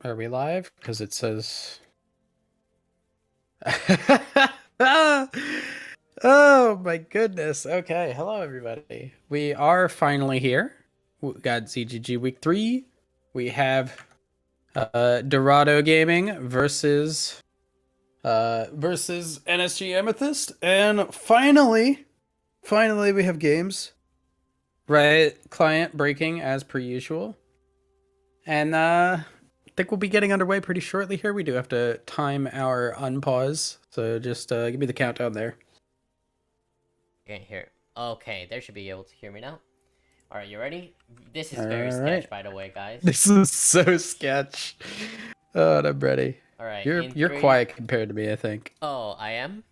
Are we live? Because it says. Oh my goodness. Okay. Hello, everybody. We are finally here. We got ZGG Week 3. We have Dorado Gaming versus NSG Amethyst. And finally we have games. Right, client breaking as per usual. And I think we'll be getting underway pretty shortly here. We do have to time our unpause, so just give me the countdown there. Can't hear. Okay, they should be able to hear me now. All right, you ready? This is All very right. sketch, by the way, guys. This is so sketch. Oh, and I'm ready. All right, You're quiet compared to me, I think. Oh, I am.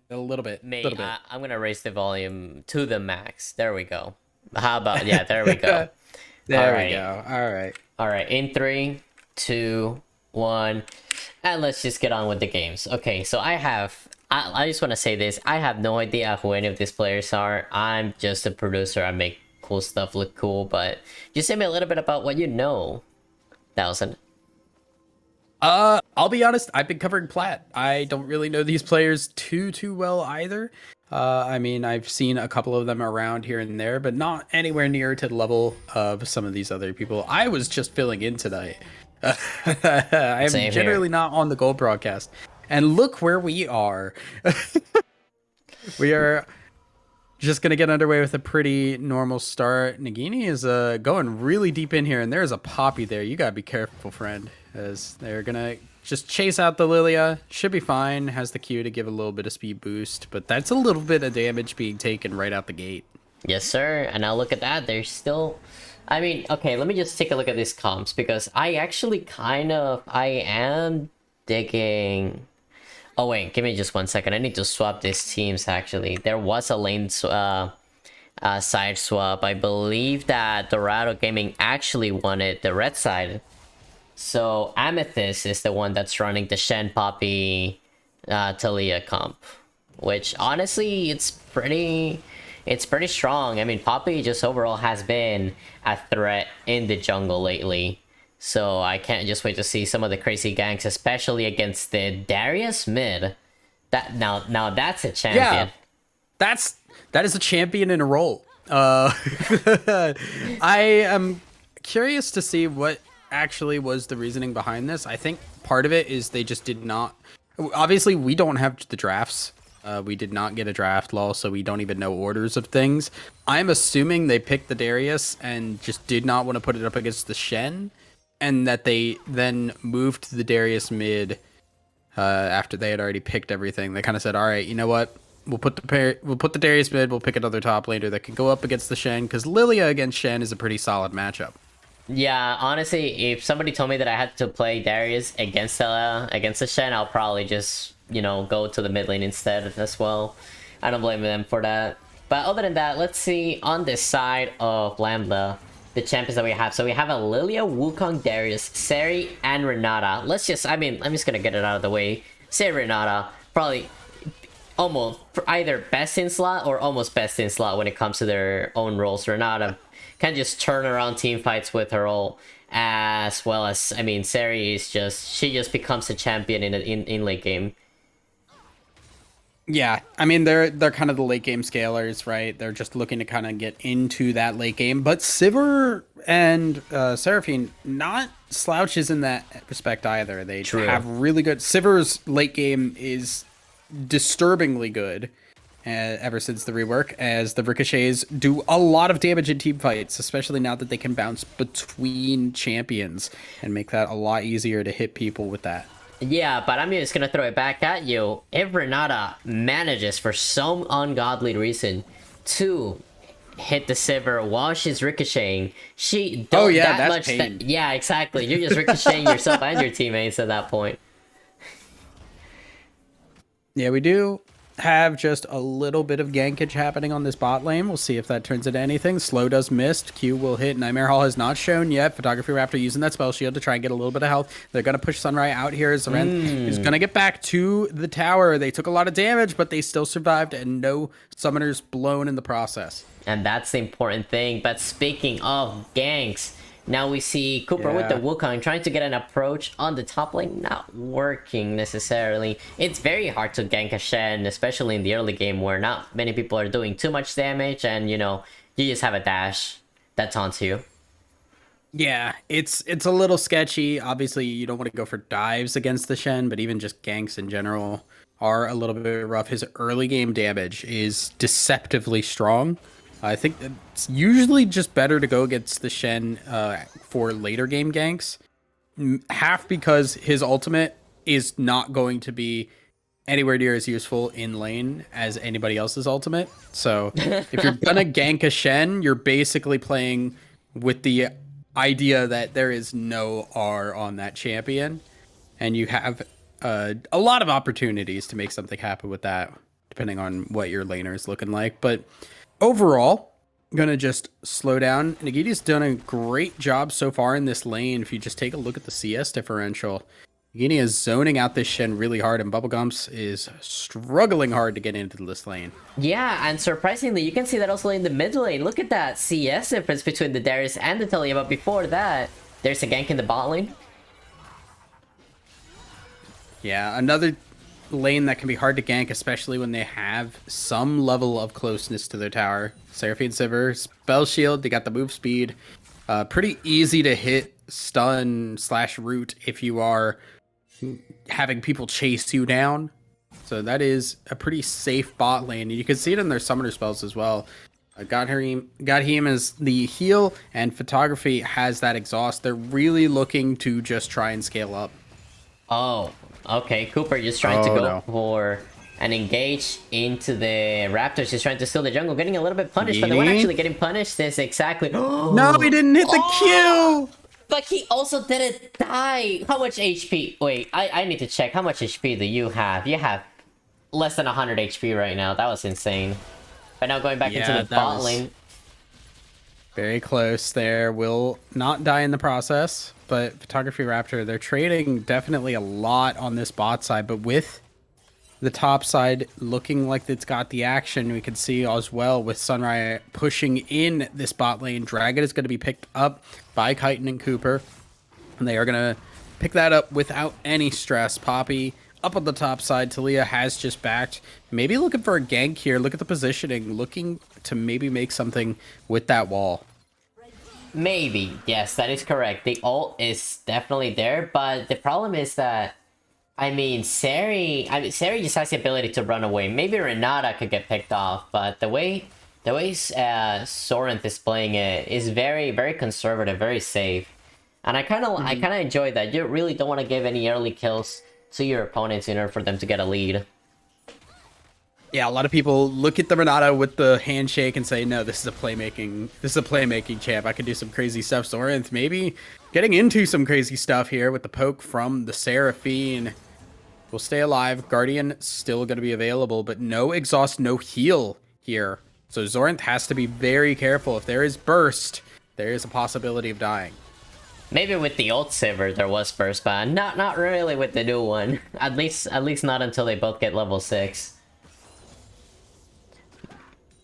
A little bit. Mate, I'm gonna raise the volume to the max. There we go. How about there we go. There we go. All right. All right. In 3, 2, 1, and let's just get on with the games. Okay, so I just want to say this. I have no idea who any of these players are. I'm just a producer. I make cool stuff look cool, but just say me a little bit about what you know, Thousand. I'll be honest, I've been covering Plat. I don't really know these players too well either. I mean, I've seen a couple of them around here and there, but not anywhere near to the level of some of these other people. I was just filling in tonight. I'm generally not on the gold broadcast. And look where we are. We are just going to get underway with a pretty normal start. Nagini is going really deep in here, and there's a Poppy there. You got to be careful, friend, as they're going to just chase out the Lilia. Should be fine. Has the Q to give a little bit of speed boost, but that's a little bit of damage being taken right out the gate. Yes, sir. And now look at that. There's still... I mean, okay, let me just take a look at these comps, because I actually I am digging... Oh, wait, give me just 1 second. I need to swap these teams, actually. There was a lane side swap. I believe that Dorado Gaming actually wanted the red side. So Amethyst is the one that's running the Shen, Poppy, Talia comp. Which, honestly, it's pretty strong. I mean, Poppy just overall has been a threat in the jungle lately. So I can't just wait to see some of the crazy ganks, especially against the Darius mid. Now that's a champion. Yeah, that is a champion in a role. I am curious to see what actually was the reasoning behind this. I think part of it is they just did not. Obviously, we don't have the drafts. We did not get a draft law, so we don't even know orders of things. I'm assuming they picked the Darius and just did not want to put it up against the Shen. And that they then moved to the Darius mid after they had already picked everything. They kind of said, "All right, you know what? We'll put the Darius mid. We'll pick another top laner that can go up against the Shen, because Lilia against Shen is a pretty solid matchup." Yeah, honestly, if somebody told me that I had to play Darius against the Shen, I'll probably just go to the mid lane instead as well. I don't blame them for that. But other than that, let's see on this side of Lambda. The champions that we have. So we have a Lilia, Wukong, Darius, Seri, and Renata. I'm just gonna get it out of the way. Say Renata, probably almost either best in slot or almost best in slot when it comes to their own roles. Renata can just turn around team fights with her role, as well as, Seri is she just becomes a champion in late game. Yeah, I mean, they're kind of the late game scalers, right? They're just looking to kind of get into that late game. But Sivir and Seraphine, not slouches in that respect either. They have really good... Sivir's late game is disturbingly good ever since the rework, as the ricochets do a lot of damage in team fights, especially now that they can bounce between champions and make that a lot easier to hit people with that. Yeah, but I'm just gonna throw it back at you. If Renata manages for some ungodly reason to hit the Sivir while she's ricocheting, yeah, exactly. You're just ricocheting yourself and your teammates at that point. Yeah, we do have just a little bit of gankage happening on this bot lane. We'll see if that turns into anything. Slow does missed. Q will hit. Nightmare Hall has not shown yet. Photography Raptor using that spell shield to try and get a little bit of health. They're going to push Sunrai out here. Zaren is going to get back to the tower. They took a lot of damage, but they still survived, and no summoners blown in the process. And that's the important thing. But speaking of ganks, Now we see Cooper with the Wukong trying to get an approach on the top lane, not working necessarily. It's very hard to gank a Shen, especially in the early game where not many people are doing too much damage and, you know, you just have a dash that taunts you. Yeah, it's a little sketchy. Obviously, you don't want to go for dives against the Shen, but even just ganks in general are a little bit rough. His early game damage is deceptively strong. I think it's usually just better to go against the Shen for later game ganks. Half because his ultimate is not going to be anywhere near as useful in lane as anybody else's ultimate. So if you're gonna gank a Shen, you're basically playing with the idea that there is no R on that champion, and you have a lot of opportunities to make something happen with that, depending on what your laner is looking like. But overall, I'm gonna just slow down. Nagiti's done a great job so far in this lane. If you just take a look at the CS differential, Nagini is zoning out this Shen really hard, and Bubblegums is struggling hard to get into this lane. Yeah, and surprisingly, you can see that also in the mid lane. Look at that CS difference between the Darius and the Talia, but before that, there's a gank in the bot lane. Yeah, another lane that can be hard to gank, especially when they have some level of closeness to their tower. Seraphine Sivir, Spell Shield, they got the move speed. Pretty easy to hit stun / root if you are having people chase you down. So that is a pretty safe bot lane. You can see it in their summoner spells as well. Godheem is the heal, and Photography has that exhaust. They're really looking to just try and scale up. Oh, okay. Cooper just trying to go for an engage into the Raptors. He's trying to steal the jungle, getting a little bit punished, but the one actually getting punished is exactly... No, he didn't hit the Q! But he also didn't die. How much HP? Wait, I need to check. How much HP do you have? You have less than 100 HP right now. That was insane. But now going back into the bot lane. Very close there. Will not die in the process. But Photography Raptor, they're trading definitely a lot on this bot side. But with the top side looking like it's got the action, we can see as well with Sunrise pushing in this bot lane. Dragon is going to be picked up by Chitin and Cooper, and they are going to pick that up without any stress. Poppy up on the top side. Talia has just backed, maybe looking for a gank here. Look at the positioning, looking to maybe make something with that wall. Maybe, yes, that is correct. The ult is definitely there, but the problem is that Seri just has the ability to run away. Maybe Renata could get picked off, but the way Sorenth is playing it is very, very conservative, very safe. And I kind of enjoy that. You really don't want to give any early kills to your opponents in order for them to get a lead. Yeah, a lot of people look at the Renata with the handshake and say, no, this is a playmaking champ. I can do some crazy stuff. Sorenth maybe getting into some crazy stuff here with the poke from the Seraphine. Will stay alive. Guardian still going to be available, but no exhaust, no heal here. So Zorinth has to be very careful. If there is burst, there is a possibility of dying. Maybe with the old Sivir there was burst, but not really with the new one. At least not until they both get level 6.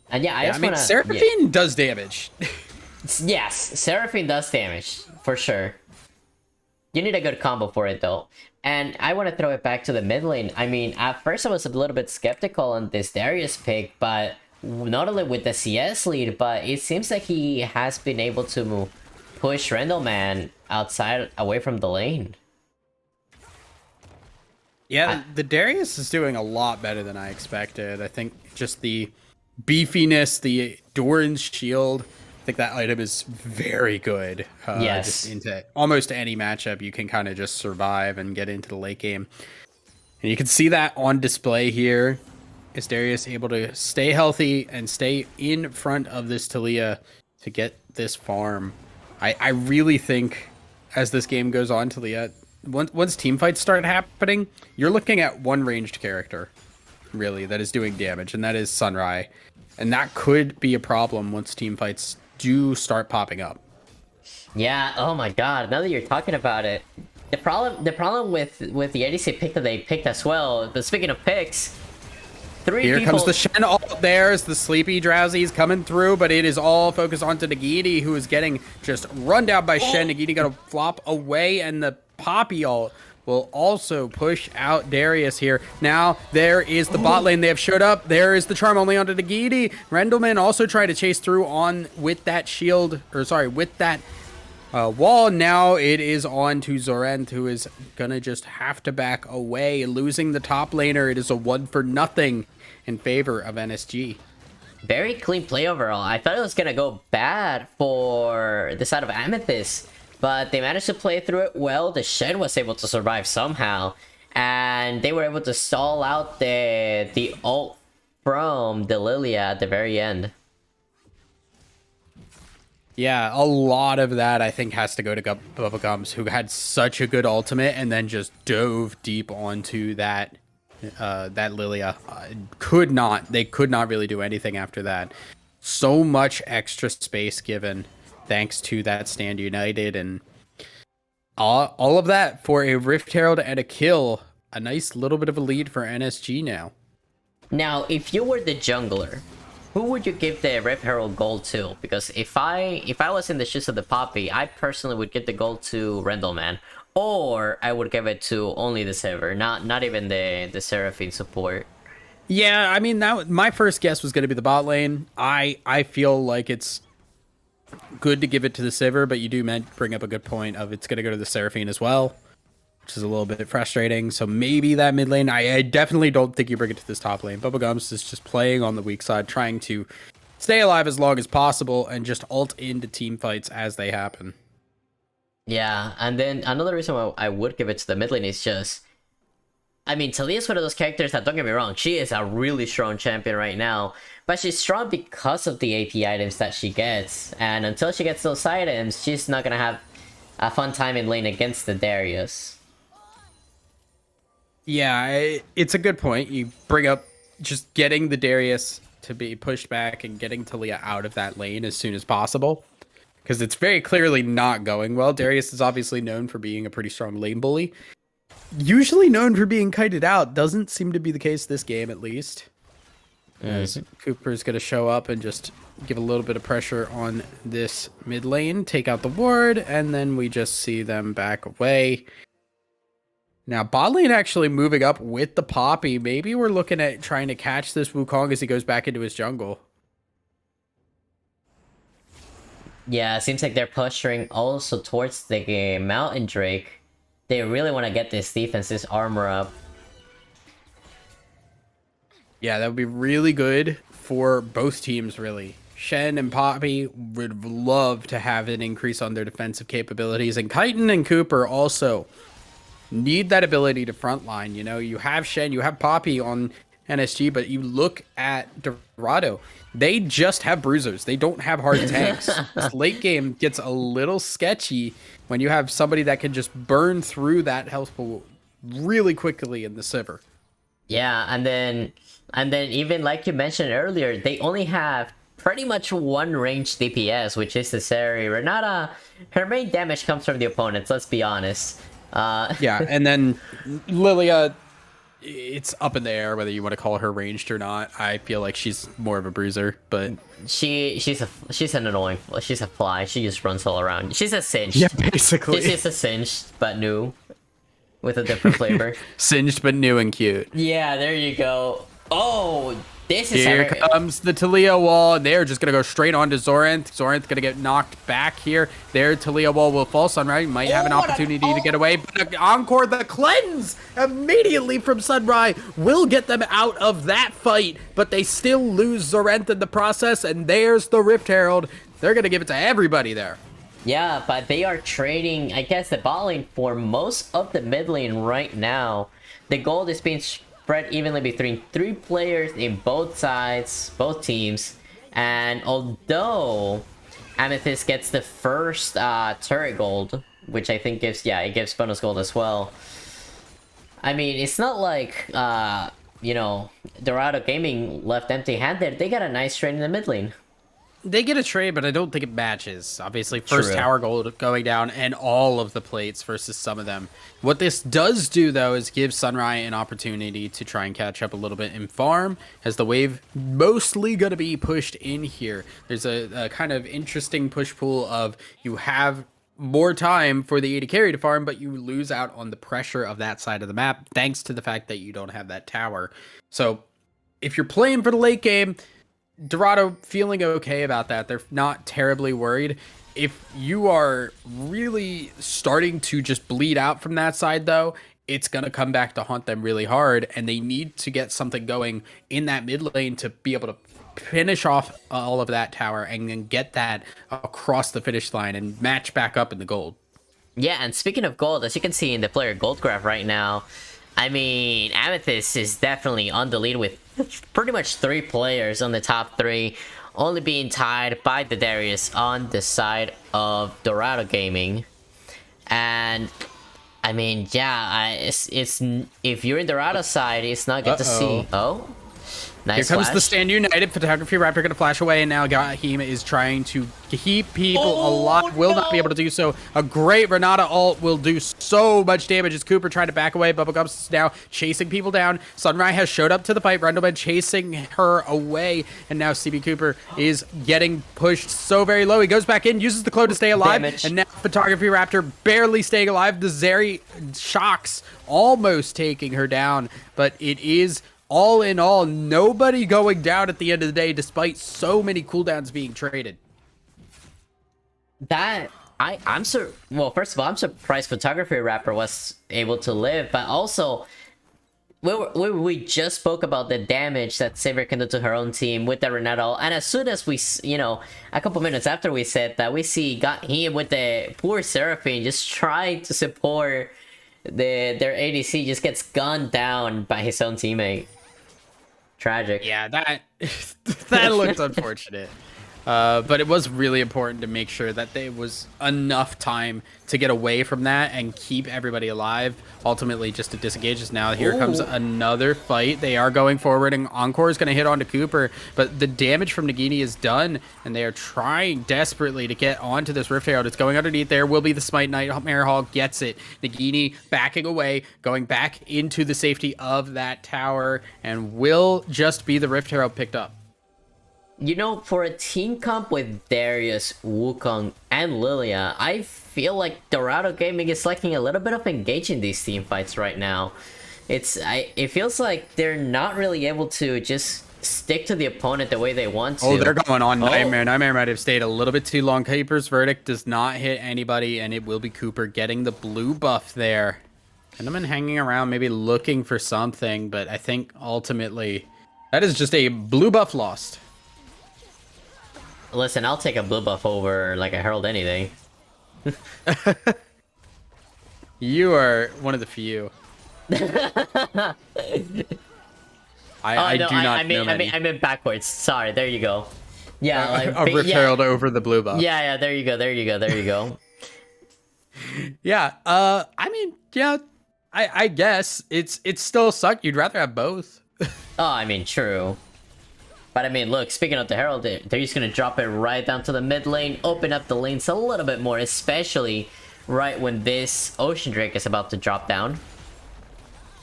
And yeah, I mean, Seraphine does damage. Yes, Seraphine does damage, for sure. You need a good combo for it, though. And I want to throw it back to the mid lane. I mean, at first I was a little bit skeptical on this Darius pick, but not only with the CS lead, but it seems like he has been able to push Rendleman outside, away from the lane. Yeah, the Darius is doing a lot better than I expected. I think just the beefiness, the Doran's shield, I think that item is very good. Yes. Just into almost any matchup, you can kind of just survive and get into the late game. And you can see that on display here. Is Darius able to stay healthy and stay in front of this Talia to get this farm? I really think as this game goes on, Talia, once team fights start happening, you're looking at one ranged character, really, that is doing damage, and that is Sunrise. And that could be a problem once team fights do start popping up. Yeah, oh my god, now that you're talking about it. The problem with the ADC pick that they picked as well, but speaking of picks, Three Here people. comes the Shen ult. There's the Sleepy Drowsies coming through, but it is all focused onto Nagini, who is getting just run down by Shen. Nagini got to flop away, and the Poppy ult will also push out Darius here. Now, there is the bot lane. They have showed up. There is the charm only onto Nagini. Rendleman also tried to chase through on with that shield, or sorry, with that wall. Now it is on to Zorent, who is gonna just have to back away, losing the top laner. It is a 1-for-0 in favor of NSG. Very clean play overall. I thought it was gonna go bad for the side of Amethyst, but they managed to play through it well. The Shen was able to survive somehow, and they were able to stall out the ult from the Lilia at the very end. Yeah, a lot of that I think has to go to Bubblegums, who had such a good ultimate and then just dove deep onto that Lilia. They could not really do anything after that. So much extra space given thanks to that Stand United, and all of that for a Rift Herald and a kill. A nice little bit of a lead for NSG now. Now, if you were the jungler, who would you give the Rift Herald gold to? Because if I was in the shoes of the Poppy, I personally would give the gold to Rendleman, or I would give it to only the Silver, not even the Seraphine support. Yeah, I mean, my first guess was going to be the bot lane. I feel like it's good to give it to the Sivir, but you do bring up a good point of it's going to go to the Seraphine as well, which is a little bit frustrating. So maybe that mid lane. I definitely don't think you bring it to this top lane. Bubblegums is just playing on the weak side, trying to stay alive as long as possible and just ult into team fights as they happen. Yeah, and then another reason why I would give it to the mid lane is just, I mean, Talia is one of those characters that, don't get me wrong, she is a really strong champion right now, but she's strong because of the AP items that she gets, and until she gets those items, she's not gonna have a fun time in lane against the Darius. Yeah, it's a good point. You bring up just getting the Darius to be pushed back and getting Talia out of that lane as soon as possible, because it's very clearly not going well. Darius is obviously known for being a pretty strong lane bully. Usually known for being kited out. Doesn't seem to be the case this game, at least. As Cooper's going to show up and just give a little bit of pressure on this mid lane, take out the ward, and then we just see them back away. Now, bot lane actually moving up with the Poppy. Maybe we're looking at trying to catch this Wukong as he goes back into his jungle. Yeah, it seems like they're pushing also towards the Mountain Drake. They really want to get this defense, this armor up. Yeah, that would be really good for both teams, really. Shen and Poppy would love to have an increase on their defensive capabilities. And Chitin and Cooper also need that ability to frontline. You know, you have Shen, you have Poppy on NSG, but you look at Dorado, they just have bruisers. They don't have hard tanks. This late game gets a little sketchy when you have somebody that can just burn through that health pool really quickly in the Sivir. Yeah, and then even like you mentioned earlier, they only have pretty much one ranged DPS, which is the Seri. Renata, her main damage comes from the opponents, let's be honest. Yeah, and then Lilia, it's up in the air whether you want to call her ranged or not. I feel like she's more of a bruiser, but she's an annoying, she's a fly. She just runs all around. She's a singed. Yeah, basically. She's a singed but new, with a different flavor. Singed but new and cute. Yeah, there you go. Oh, this is here comes the Talia wall, and they're just gonna go straight on to Zorinth. Zorinth gonna get knocked back here. There, Talia wall will fall. Sunrise might have an opportunity to get away, but Encore, the cleanse immediately from Sunrise will get them out of that fight, but they still lose Zorinth in the process, and there's the Rift Herald. They're gonna give it to everybody there. Yeah, but they are trading, I guess, the bot lane for most of the mid lane right now. The gold is being spread evenly between 3 players in both sides, both teams. And although Amethyst gets the first turret gold, which I think gives, yeah, it gives bonus gold as well. I mean, it's not like, you know, Dorado Gaming left empty-handed. They got a nice trade in the mid lane. They get a trade, but I don't think it matches. Obviously, first True. tower gold going down and all of the plates versus some of them. What this does do, though, is give Sunrai an opportunity to try and catch up a little bit in farm, as the wave mostly going to be pushed in here. There's a kind of interesting push-pull of you have more time for the AD carry to farm, but you lose out on the pressure of that side of the map, thanks to the fact that you don't have that tower. So if you're playing for the late game, Dorado feeling okay about that. They're not terribly worried. If you are really starting to just bleed out from that side, though, it's going to come back to haunt them really hard, and they need to get something going in that mid lane to be able to finish off all of that tower and then get that across the finish line and match back up in the gold. Yeah, and speaking of gold, as you can see in the player gold graph right now, I mean, Amethyst is definitely on the lead with pretty much 3 players on the top 3, only being tied by the Darius on the side of Dorado Gaming. And I mean, yeah, it's if you're in Dorado's side, it's not good to see. Oh, nice. Here comes flash. the Stand United. Photography Raptor going to flash away, and now Gahim is trying to keep people alive. Will not be able to do so. A great Renata ult will do so much damage as Cooper trying to back away. Bubblegum's now chasing people down. Sunrai has showed up to the fight. Rendleman chasing her away, and now CB Cooper is getting pushed so very low. He goes back in, uses the Clo to stay alive, Damage. and now Photography Raptor barely staying alive. The Zeri shocks almost taking her down, but it is all in all, nobody going down at the end of the day, despite so many cooldowns being traded. Well, first of all, I'm surprised Photography Rapper was able to live, but also we just spoke about the damage that Saber can do to her own team with the Renata, and as soon as we, a couple minutes after we said that, we got him with the poor Seraphine just trying to support their ADC, just gets gunned down by his own teammate. Tragic. Yeah, that looked unfortunate. But it was really important to make sure that there was enough time to get away from that and keep everybody alive. Ultimately, just to disengage us now. Here comes another fight. They are going forward, and Encore is going to hit onto Cooper. But the damage from Nagini is done, and they are trying desperately to get onto this Rift Herald. It's going underneath. There will be the Smite. Nightmare Hall gets it. Nagini backing away, going back into the safety of that tower, and will just be the Rift Herald picked up. For a team comp with Darius, Wukong, and Lilia, I feel like Dorado Gaming is lacking a little bit of engaging these team fights right now. It feels like they're not really able to just stick to the opponent the way they want to. Oh, they're going on Nightmare. Nightmare might have stayed a little bit too long. Cooper's verdict does not hit anybody, and it will be Cooper getting the blue buff there. Enderman hanging around, maybe looking for something, but I think ultimately that is just a blue buff lost. Listen, I'll take a blue buff over like a Herald any day. You are one of the few. I do not know many. I meant backwards. Sorry, there you go. Yeah, a Rift Herald over the blue buff. Yeah, there you go. Yeah, I guess it's still suck. You'd rather have both. True. But look, speaking of the Herald, they're just gonna drop it right down to the mid lane, open up the lanes a little bit more, especially right when this Ocean Drake is about to drop down.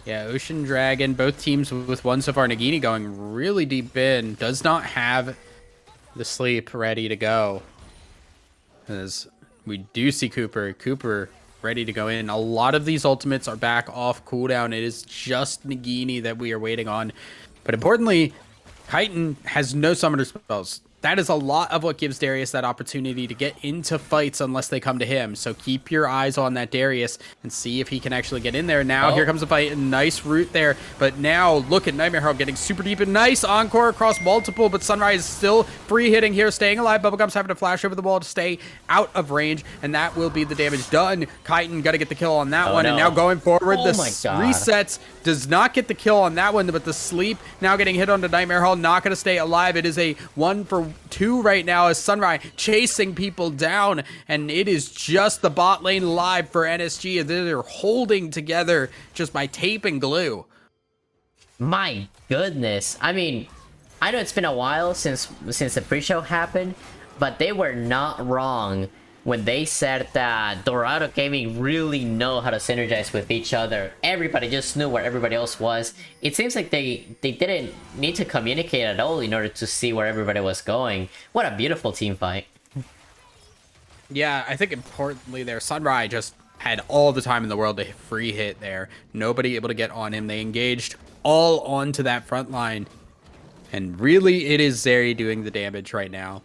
Yeah, Ocean Dragon, both teams with one so far. Nagini going really deep in, does not have the sleep ready to go. As we do see Cooper ready to go in. A lot of these ultimates are back off cooldown. It is just Nagini that we are waiting on. But importantly, Chitin has no summoner spells. That is a lot of what gives Darius that opportunity to get into fights unless they come to him. So keep your eyes on that Darius and see if he can actually get in there. Now, here comes a fight. A nice route there. But now, look at Nightmare Herald getting super deep and nice encore across multiple. But Sunrise is still free hitting here, staying alive. Bubblegum's having to flash over the wall to stay out of range. And that will be the damage done. Chitin got to get the kill on that one. No. And now going forward, the resets does not get the kill on that one. But the sleep now getting hit onto Nightmare Herald, not going to stay alive. It is a 1-for-2 right now as Sunrise chasing people down, and it is just the bot lane live for NSG. They're holding together just by tape and glue. My goodness. I know it's been a while since the pre-show happened, but they were not wrong when they said that Dorado Gaming really know how to synergize with each other. Everybody just knew where everybody else was. It seems like they didn't need to communicate at all in order to see where everybody was going. What a beautiful team fight. Yeah, I think importantly there, Sunrai just had all the time in the world to free hit there. Nobody able to get on him. They engaged all onto that front line. And really, it is Zeri doing the damage right now.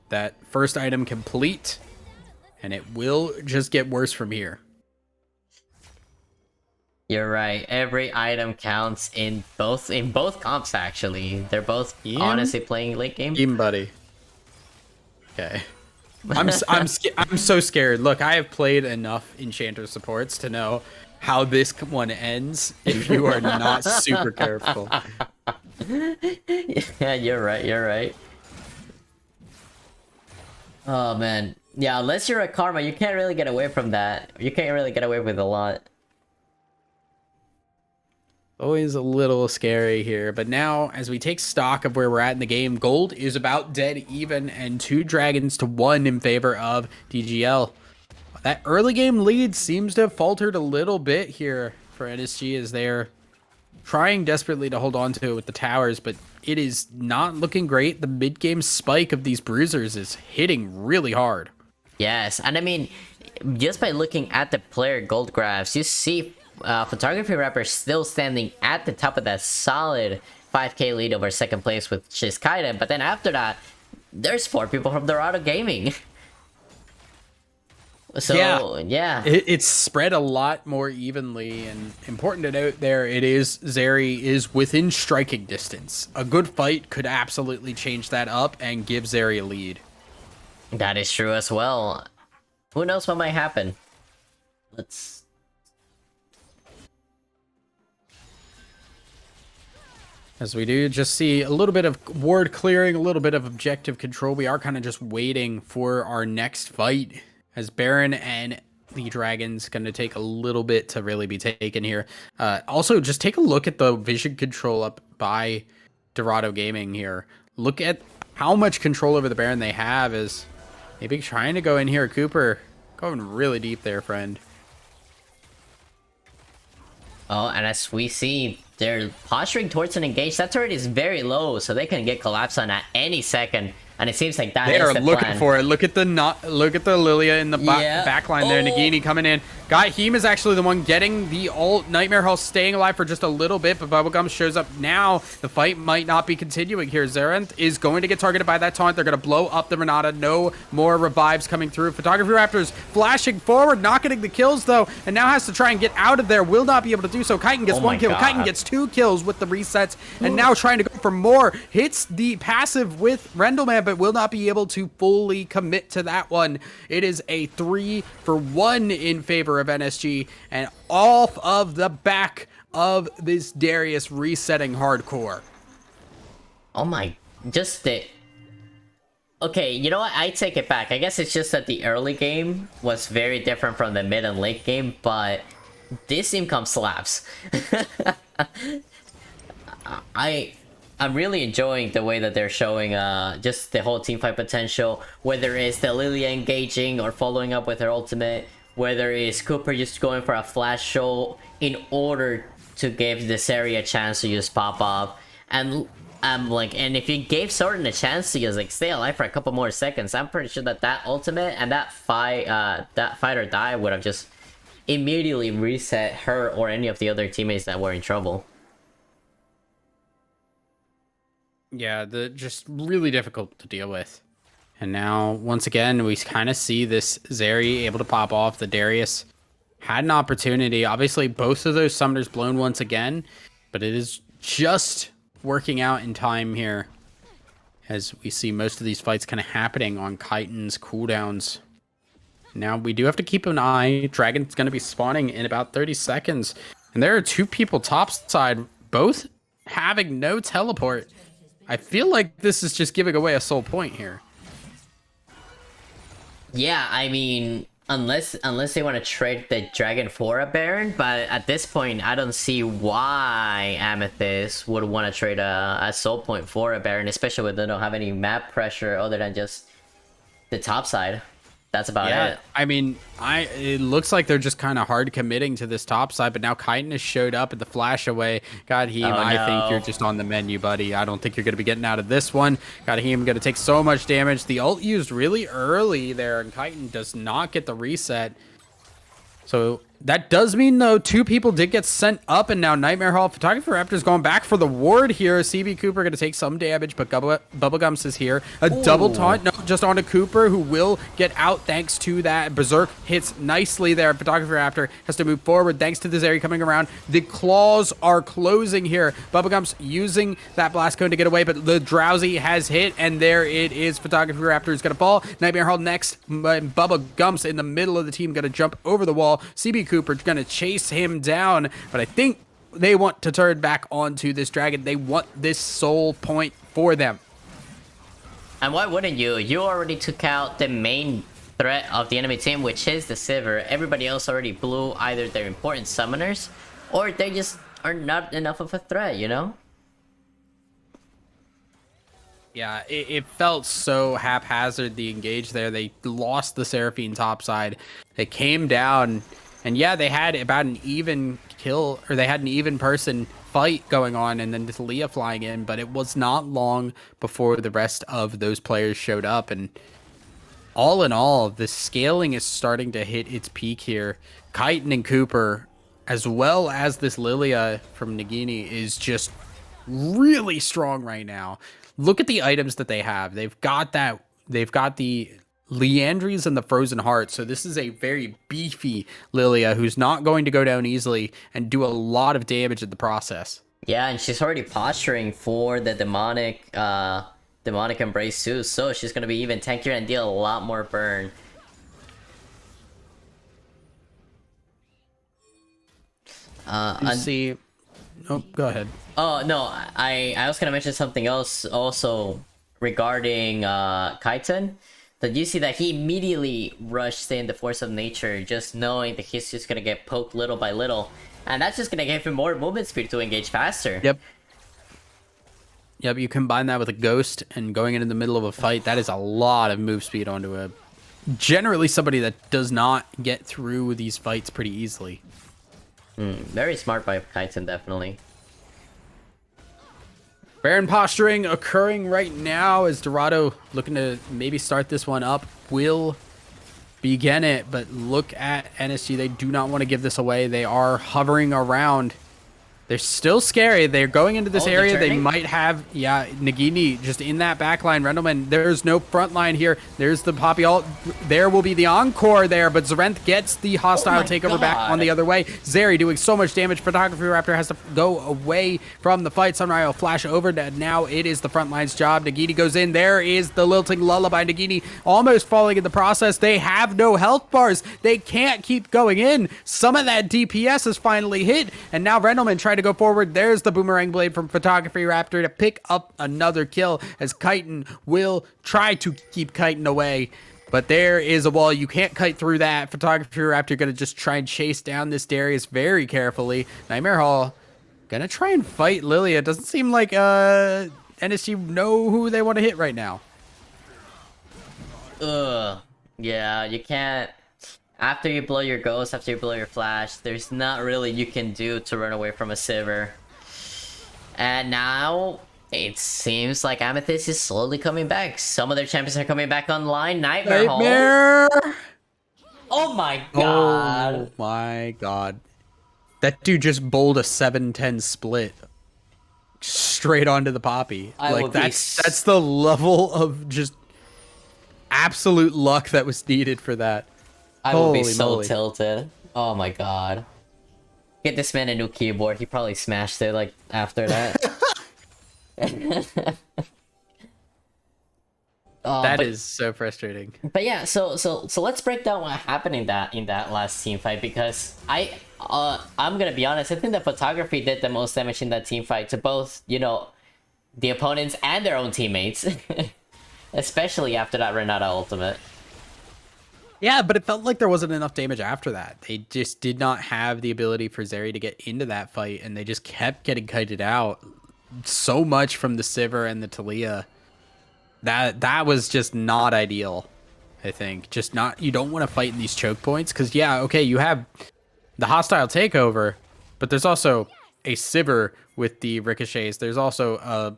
That first item complete, and it will just get worse from here. You're right. Every item counts in both comps. Actually, they're both honestly playing late game. Buddy. Okay. I'm so scared. Look, I have played enough Enchanter supports to know how this one ends if you are not super careful. Yeah, you're right. You're right. Oh man, yeah. Unless you're a Karma, you can't really get away from that. You can't really get away with a lot. Always a little scary here, but now as we take stock of where we're at in the game, gold is about dead even, and 2 dragons to 1 in favor of DGL. That early game lead seems to have faltered a little bit here for NSG as they're trying desperately to hold on to it with the towers, but it is not looking great. The mid game spike of these bruisers is hitting really hard. Yes, and I mean, just by looking at the player gold graphs, you see Photography Rapper still standing at the top of that solid 5k lead over second place with Shiskaiden, but then after that, there's 4 people from Dorado Gaming. So, yeah. It's spread a lot more evenly, and important to note there, it is Zeri is within striking distance. A good fight could absolutely change that up and give Zeri a lead. That is true as well. Who knows what might happen? Let's... As we do just see a little bit of ward clearing, a little bit of objective control. We are kind of just waiting for our next fight, as Baron and the Dragon's going to take a little bit to really be taken here. Also, just take a look at the vision control up by Dorado Gaming here. Look at how much control over the Baron they have, as maybe trying to go in here. Cooper going really deep there, friend. Oh, and as we see, they're posturing towards an engage. That turret is very low, so they can get collapsed on at any second. And it seems like that they is are the looking plan. for it. Look at the Lilia in the back line there. Nagini coming in. Heem is actually the one getting the ult. Nightmare Hall staying alive for just a little bit, but Bubblegum shows up now. The fight might not be continuing here. Xerath is going to get targeted by that taunt. They're going to blow up the Renata. No more revives coming through. Photography Raptors flashing forward, not getting the kills though, and now has to try and get out of there. Will not be able to do so. Chitin gets 1 kill. Chitin gets 2 kills with the resets, and now trying to go for more. Hits the passive with Rendleman, but will not be able to fully commit to that one. It is a 3-for-1 in favor of NSG, and off of the back of this Darius resetting hardcore. Oh my, just the... Okay, you know what? I take it back. I guess it's just that the early game was very different from the mid and late game, but this income slaps. I'm really enjoying the way that they're showing just the whole teamfight potential, whether it's the Lilia engaging or following up with her ultimate, whether it's Cooper just going for a flash show in order to give this area a chance to just pop off. And and if you gave Sorten a chance to just stay alive for a couple more seconds, I'm pretty sure that ultimate and that fight or die would have just immediately reset her or any of the other teammates that were in trouble. Yeah, just really difficult to deal with. And now, once again, we kind of see this Zeri able to pop off. The Darius had an opportunity. Obviously, both of those summoners blown once again, but it is just working out in time here, as we see most of these fights kind of happening on Chitin's cooldowns. Now, we do have to keep an eye. Dragon's going to be spawning in about 30 seconds. And there are 2 people topside, both having no teleport. I feel like this is just giving away a soul point here. Yeah, I mean, Unless they want to trade the dragon for a baron, but at this point I don't see why Amethyst would want to trade a soul point for a baron, especially when they don't have any map pressure other than just the top side. That's about it. I mean, it looks like they're just kind of hard committing to this top side, but now Chitin has showed up at the flash away. God, Heem, I think you're just on the menu, buddy. I don't think you're going to be getting out of this one. God, Heem going to take so much damage. The ult used really early there, and Chitin does not get the reset. So that does mean, though, 2 people did get sent up, and now Nightmare Hall Photographer Raptor's going back for the ward here. CB Cooper going to take some damage, but Bubblegums is here. A double taunt, no, just onto Cooper, who will get out thanks to that. Berserk hits nicely there. Photographer Raptor has to move forward thanks to this area coming around. The claws are closing here. Bubblegums using that blast cone to get away, but the Drowsy has hit, and there it is. Photographer Raptor is going to fall. Nightmare Hall next, but Bubblegums in the middle of the team going to jump over the wall. CB Cooper's going to chase him down, but I think they want to turn back onto this dragon. They want this soul point for them. And why wouldn't you? You already took out the main threat of the enemy team, which is the Sivir. Everybody else already blew either their important summoners, or they just are not enough of a threat, you know? Yeah, it felt so haphazard, the engage there. They lost the Seraphine topside. They came down, and yeah, they had about an even kill, or they had an even person fight going on, and then this Leah flying in, but it was not long before the rest of those players showed up, and all in all, the scaling is starting to hit its peak here. Chitin and Cooper, as well as this Lilia from Nagini, is just really strong right now. Look at the items that they have. They've got the Leandries and the Frozen Heart. So this is a very beefy Lilia who's not going to go down easily and do a lot of damage in the process. Yeah, and she's already posturing for the demonic embrace too, so she's gonna be even tankier and deal a lot more burn. See, oh, go ahead. Oh no, I was gonna mention something else also regarding Chitin. That you see that he immediately rushed in the force of nature, just knowing that he's just gonna get poked little by little, and that's just gonna give him more movement speed to engage faster. Yep. You combine that with a ghost and going into the middle of a fight, that is a lot of move speed onto a generally somebody that does not get through these fights pretty easily. Very smart by Chitin, definitely. Baron posturing occurring right now as Dorado looking to maybe start this one up. Will begin it, but look at NSG. They do not want to give this away. They are hovering around. They're still scary. They're going into this area. They might have, Nagini just in that backline. Rendleman, there's no front line here. There's the Poppy ult. There will be the encore there, but Zarenth gets the hostile takeover back on the other way. Zeri doing so much damage. Photography Raptor has to go away from the fight. Sunrise will flash over. Now it is the front line's job. Nagini goes in. There is the lilting lullaby. Nagini almost falling in the process. They have no health bars. They can't keep going in. Some of that DPS has finally hit, and now Rendleman trying to go forward. There's the boomerang blade from Photography Raptor to pick up another kill as Chitin will try to keep Chitin away, but there is a wall. You can't kite through that. Photography Raptor gonna just try and chase down this Darius very carefully. Nightmare Hall gonna try and fight Lilia. It doesn't seem like NSG know who they want to hit right now. Yeah, you can't. After you blow your ghost, after you blow your flash, there's not really you can do to run away from a Sivir. And now, it seems like Amethyst is slowly coming back. Some of their champions are coming back online. Nightmare Hall. Oh my god. Oh my god. That dude just bowled a 7-10 split. Straight onto the Poppy. Like, that's the level of just absolute luck that was needed for that. I will be so tilted. Oh my god. Get this man a new keyboard. He probably smashed it like after that. That is so frustrating. But yeah, so let's break down what happened in that last team fight, because I'm gonna be honest, I think the Photography did the most damage in that team fight to both, you know, the opponents and their own teammates. Especially after that Renata ultimate. Yeah, but it felt like there wasn't enough damage after that. They just did not have the ability for Zeri to get into that fight, and they just kept getting kited out so much from the Sivir and the Talia. That was just not ideal, I think. Just not, you don't want to fight in these choke points, because yeah, okay, you have the hostile takeover, but there's also a Sivir with the ricochets. There's also a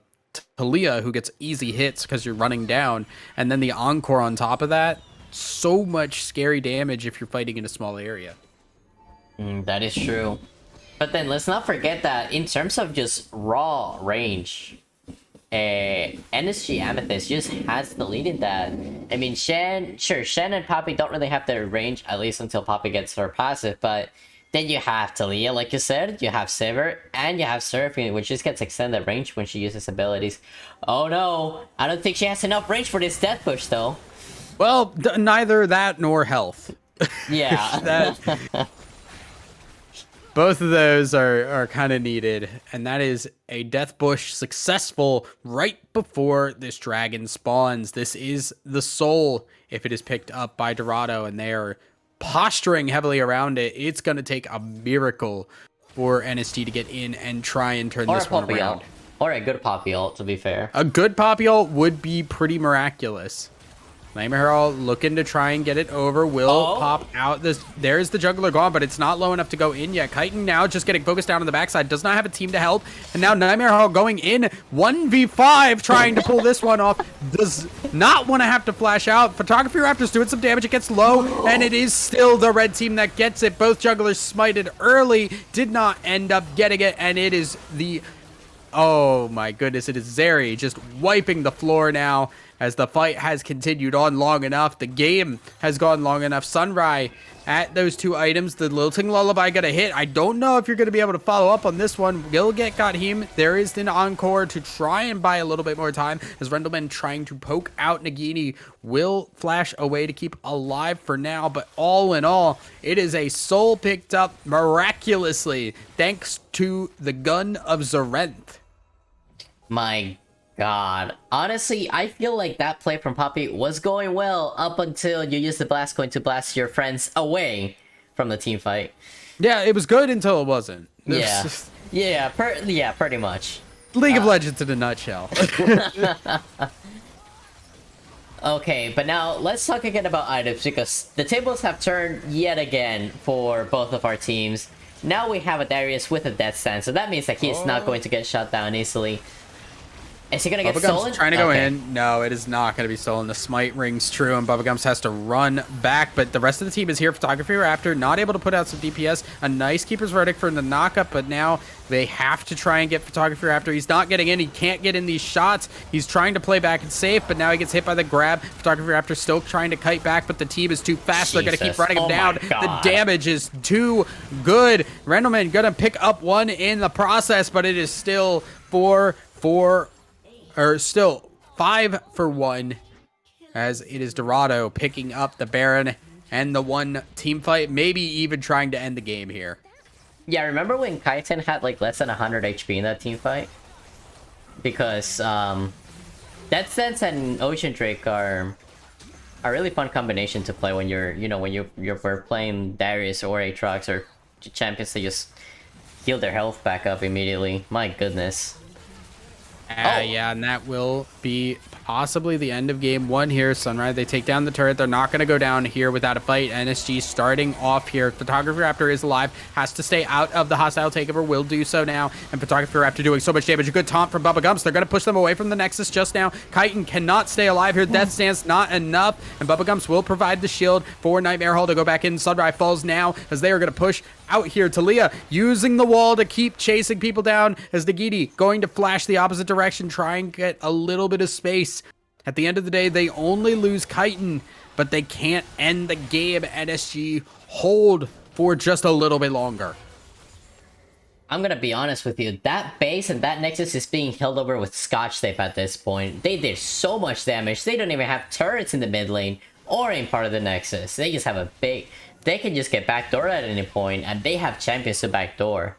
Talia who gets easy hits because you're running down, and then the Encore on top of that. So much scary damage if you're fighting in a small area. That is true. But then let's not forget that in terms of just raw range, NSG Amethyst just has the lead in that. I mean, Shen and Poppy don't really have their range, at least until Poppy gets her passive, but then you have Talia, like you said, you have Sivir, and you have Seraphine, which just gets extended range when she uses abilities. Oh no, I don't think she has enough range for this death push though. Well, neither that nor health. Yeah. Both of those are kind of needed, and that is a death bush successful right before this dragon spawns. This is the soul if it is picked up by Dorado, and they are posturing heavily around it. It's going to take a miracle for NSG to get in and try and turn this one around. Or a good Poppy ult, to be fair. A good Poppy ult would be pretty miraculous. Nightmare Herald looking to try and get it over. Will pop out. There's the jungler gone, but it's not low enough to go in yet. Chitin now just getting focused down on the backside. Does not have a team to help. And now Nightmare Herald going in. 1v5 trying to pull this one off. Does not want to have to flash out. Photography Raptor's doing some damage. It gets low, and it is still the red team that gets it. Both junglers smited early. Did not end up getting it, and it is the... Oh my goodness, it is Zeri just wiping the floor now as the fight has continued on long enough. The game has gone long enough. Sunrise at those two items. The Lilting Lullaby got a hit. I don't know if you're going to be able to follow up on this one. Will get got him. There is an Encore to try and buy a little bit more time as Rendleman trying to poke out Nagini. Will flash away to keep alive for now, but all in all, it is a soul picked up miraculously thanks to the gun of Zorenth. My God. Honestly, I feel like that play from Poppy was going well up until you use the blast coin to blast your friends away from the team fight. Yeah, it was good until it wasn't. Yeah. Yeah, pretty much. League of Legends in a nutshell. Okay, but now let's talk again about items because the tables have turned yet again for both of our teams. Now we have a Darius with a death stand, so that means that he is not going to get shot down easily. Is he gonna get stolen? Trying to go in. No, it is not going to be stolen. The smite rings true, and Bubblegums has to run back, but the rest of the team is here. Photography Raptor not able to put out some DPS. A nice Keeper's Verdict for the knockup, but now they have to try and get Photography Raptor. He's not getting in. He can't get in these shots. He's trying to play back and safe, but now he gets hit by the grab. Photography Raptor still trying to kite back, but the team is too fast. They're going to keep running him down. The damage is too good. Rendleman going to pick up one in the process, but it is still 5 for 1 as it is Dorado picking up the Baron and the one team fight, maybe even trying to end the game here. Yeah, remember when Kaiten had like less than 100 HP in that team fight? Because Death Sense and Ocean Drake are a really fun combination to play when you're, when you're playing Darius or Aatrox or champions to just heal their health back up immediately. My goodness. Yeah, and that will be possibly the end of game 1 here. Sunrise, they take down the turret. They're not going to go down here without a fight. NSG starting off here. Photography Raptor is alive. Has to stay out of the hostile takeover. Will do so now. And Photography Raptor doing so much damage. A good taunt from Bubba Gumps. They're going to push them away from the Nexus just now. Chitin cannot stay alive here. Death Stance not enough. And Bubba Gumps will provide the shield for Nightmare Hall to go back in. Sunrise falls now as they are going to push out here. Talia using the wall to keep chasing people down as Nagini going to flash the opposite direction, try and get a little bit of space. At the end of the day, they only lose Chitin, but they can't end the game. NSG hold for just a little bit longer. I'm gonna be honest with you, that base and that Nexus is being held over with Scotch Tape at this point. They did so much damage. They don't even have turrets in the mid lane or in part of the Nexus. They just have a big... They can just get backdoor at any point, and they have champions to backdoor.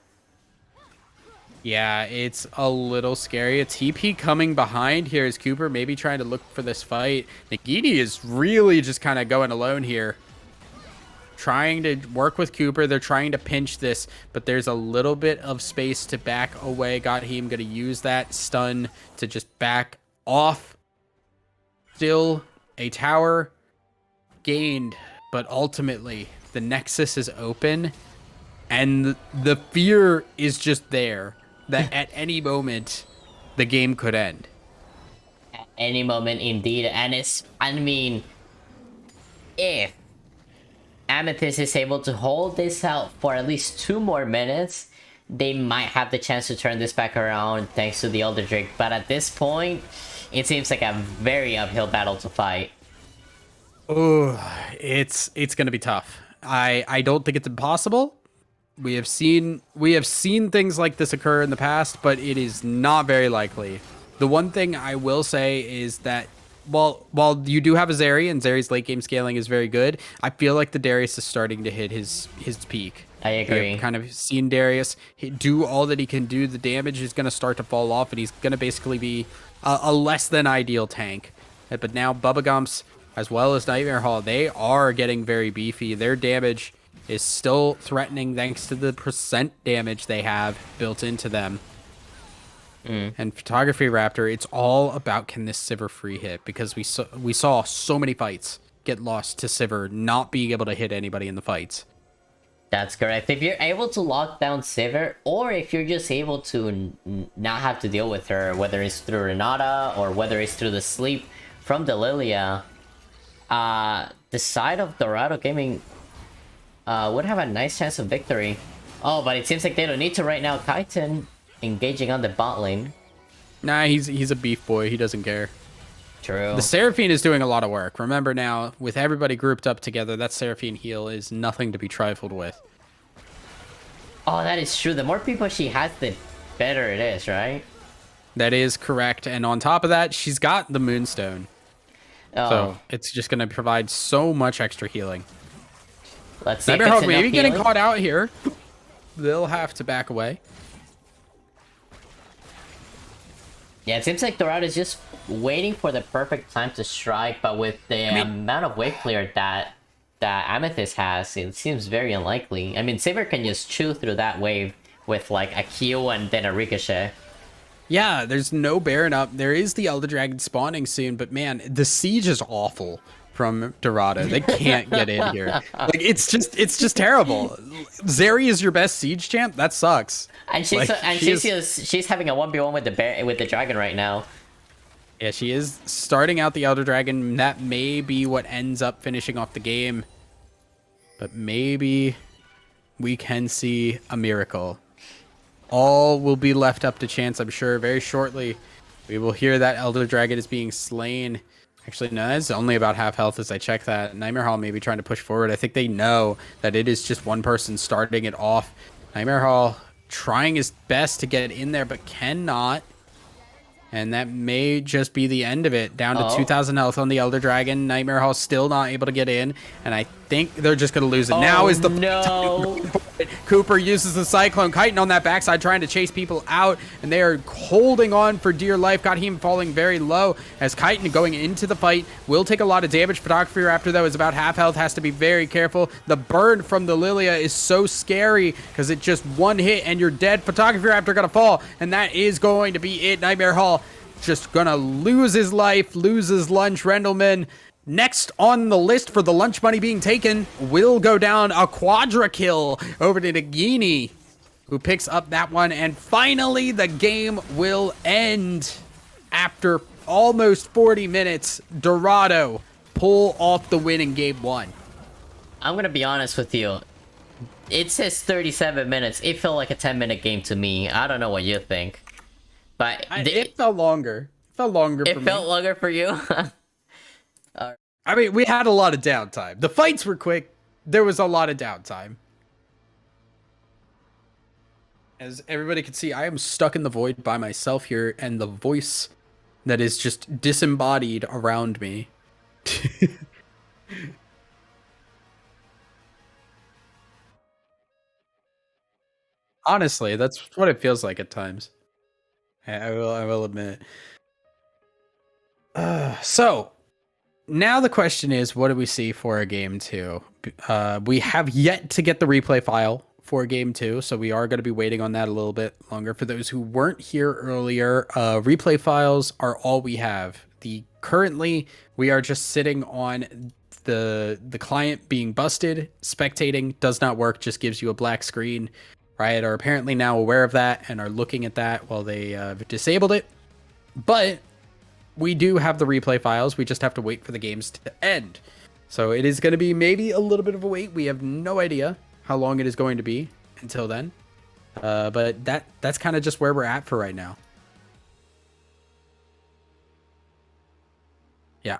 Yeah, it's a little scary. A TP coming behind here is Cooper maybe trying to look for this fight. Nagini is really just kind of going alone here. trying to work with Cooper. They're trying to pinch this, but there's a little bit of space to back away. Gatheem going to use that stun to just back off. Still a tower gained, but ultimately the Nexus is open, and the fear is just there that at any moment the game could end. At any moment, indeed. And I mean, if Amethyst is able to hold this out for at least 2 more minutes, they might have the chance to turn this back around thanks to the Elder Drake. But at this point, it seems like a very uphill battle to fight. Oh, it's going to be tough. I don't think it's impossible. We have seen things like this occur in the past, but it is not very likely. The one thing I will say is that while you do have a Zeri, and Zeri's late game scaling is very good, I feel like the Darius is starting to hit his peak. I agree. We've kind of seen Darius do all that he can do. The damage is going to start to fall off, and he's going to basically be a less than ideal tank. But now Bubba Gumps, as well as Nightmare Hall, they are getting very beefy. Their damage is still threatening thanks to the percent damage they have built into them. And Photography Raptor, it's all about, can this Sivir free hit? Because we saw so many fights get lost to Sivir not being able to hit anybody in the fights. That's correct. If you're able to lock down Sivir, or if you're just able to not have to deal with her, whether it's through Renata or whether it's through the sleep from the Lilia, the side of Dorado Gaming would have a nice chance of victory. Oh, but it seems like they don't need to right now. Kaiten engaging on the bot lane. Nah, he's a beef boy. He doesn't care. True. The Seraphine is doing a lot of work. Remember now, with everybody grouped up together, that Seraphine heal is nothing to be trifled with. Oh, that is true. The more people she has, the better it is, right? That is correct. And on top of that, she's got the Moonstone. Oh. So it's just going to provide so much extra healing. Let's see. Nightmare Hawk maybe getting caught out here. They'll have to back away. Yeah, it seems like Dorado is just waiting for the perfect time to strike, but with the amount of wave clear that Amethyst has, it seems very unlikely. I mean, Saber can just chew through that wave with like a Q and then a Ricochet. Yeah, there's no Baron up. There is the Elder Dragon spawning soon, but man, the siege is awful from Dorado. They can't get in here. Like it's just terrible. Zeri is your best siege champ? That sucks. And she's having a 1v1 with the dragon right now. Yeah, she is starting out the Elder Dragon. That may be what ends up finishing off the game. But maybe we can see a miracle. All will be left up to chance, I'm sure. Very shortly, we will hear that Elder Dragon is being slain. Actually, no, that's only about half health as I check that. Nightmare Hall may be trying to push forward. I think they know that it is just one person starting it off. Nightmare Hall trying his best to get in there, but cannot. And that may just be the end of it. Down to 2,000 health on the Elder Dragon. Nightmare Hall still not able to get in. And I think they're just going to lose it. Now is the... No. Cooper uses the Cyclone. Chitin on that backside trying to chase people out. And they are holding on for dear life. Got him falling very low as Chitin going into the fight. Will take a lot of damage. Photography Raptor, though, is about half health. Has to be very careful. The burn from the Lilia is so scary because it just one hit and you're dead. Photography Raptor going to fall. And that is going to be it. Nightmare Hall just gonna lose his life, lose his lunch. Rendelman next on the list for the lunch money being taken will go down. A quadra kill over to Nagini, who picks up that one. And finally, the game will end after almost 40 minutes. Dorado pull off the win in game one. I'm gonna be honest with you. It says 37 minutes. It felt like a 10-minute game to me. I don't know what you think. But it felt longer. It felt longer for me. It felt longer for you? I mean, we had a lot of downtime. The fights were quick. There was a lot of downtime. As everybody can see, I am stuck in the void by myself here, and the voice that is just disembodied around me. Honestly, that's what it feels like at times. I will admit. So, now the question is, what do we see for a game two? We have yet to get the replay file for game two, so we are going to be waiting on that a little bit longer. For those who weren't here earlier, replay files are all we have. The currently we are just sitting on the client being busted. Spectating does not work; just gives you a black screen. Riot are apparently now aware of that and are looking at that while they disabled it. But we do have the replay files. We just have to wait for the games to end. So it is going to be maybe a little bit of a wait. We have no idea how long it is going to be until then. But that's kind of just where we're at for right now. Yeah.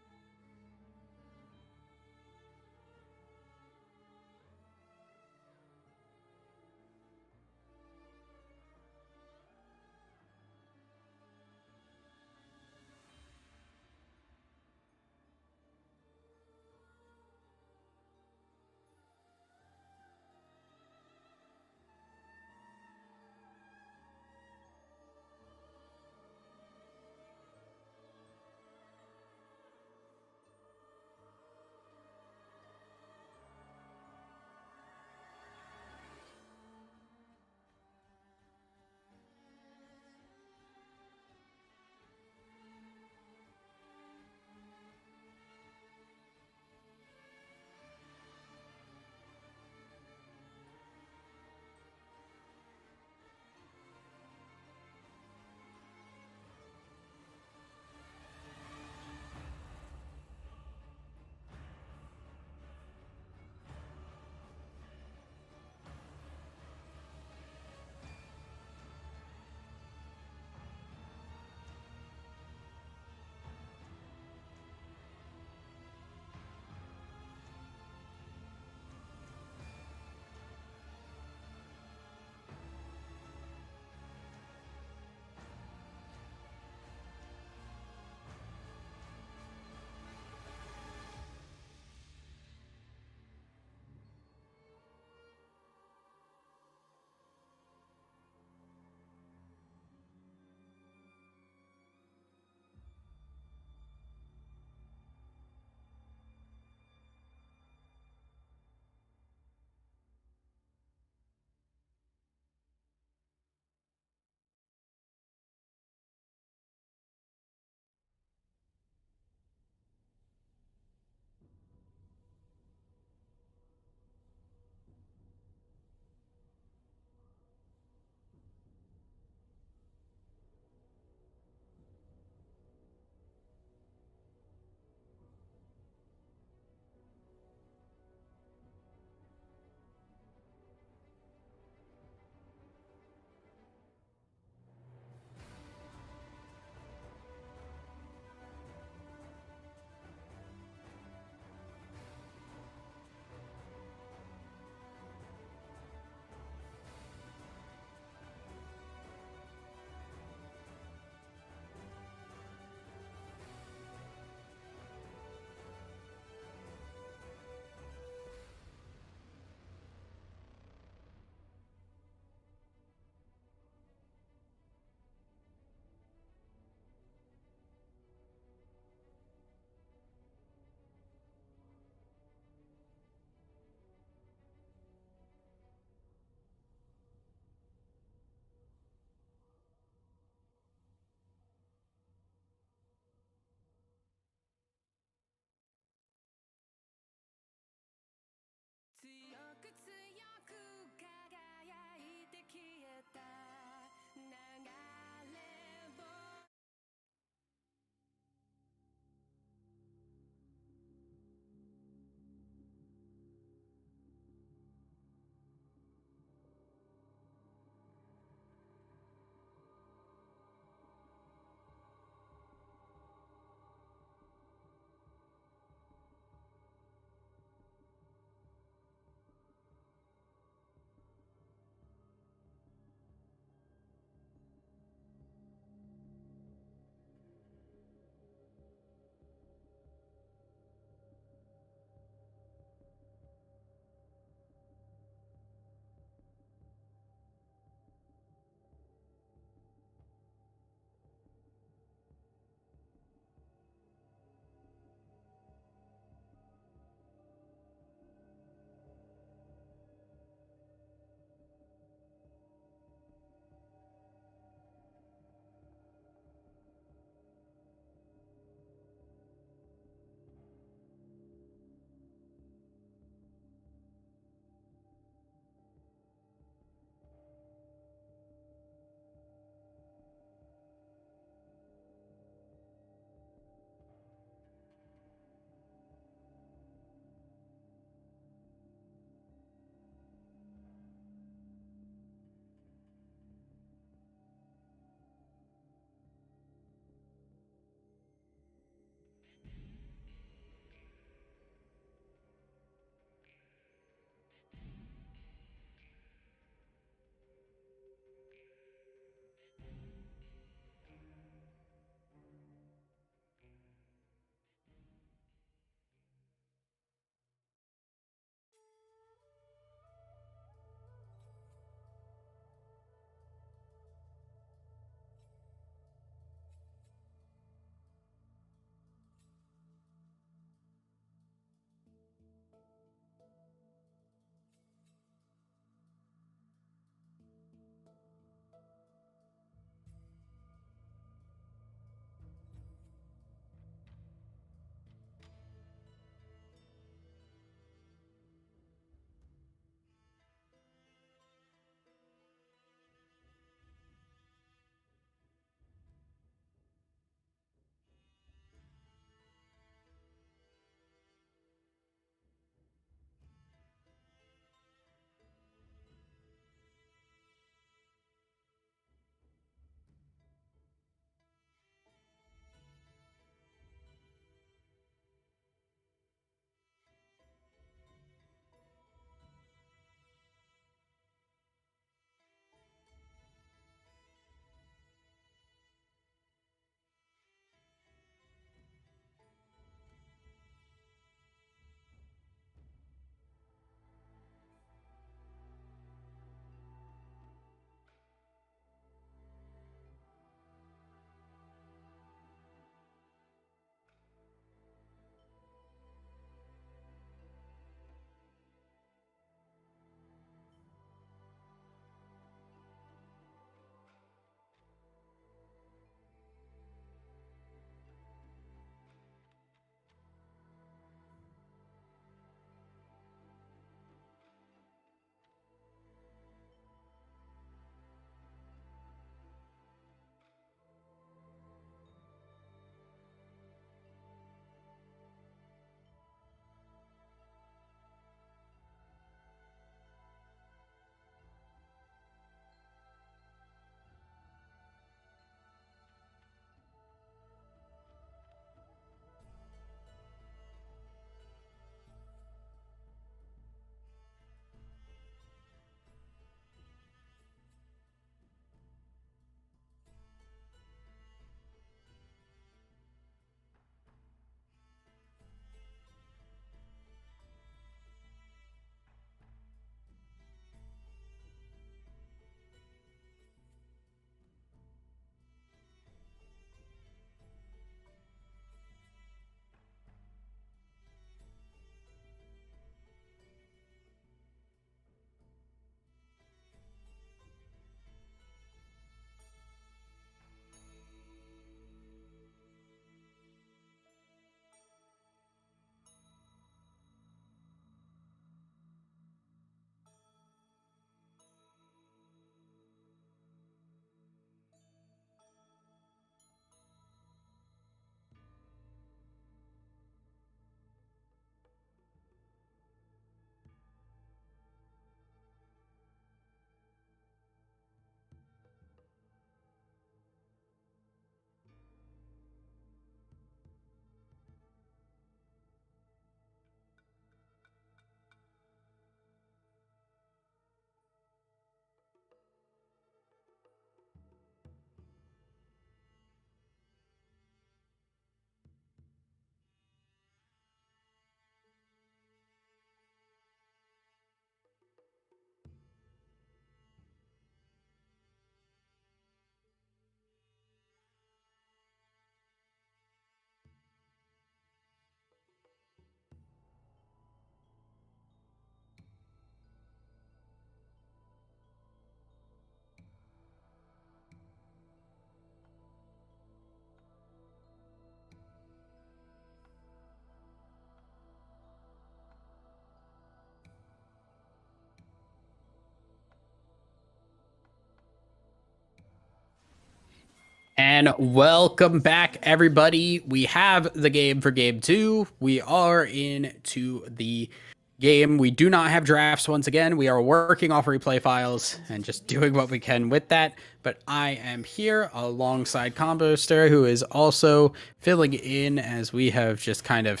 And welcome back, everybody. We have the game for game 2. We are into the game. We do not have drafts once again. We are working off replay files and just doing what we can with that. But I am here alongside Comboster, who is also filling in as we have just kind of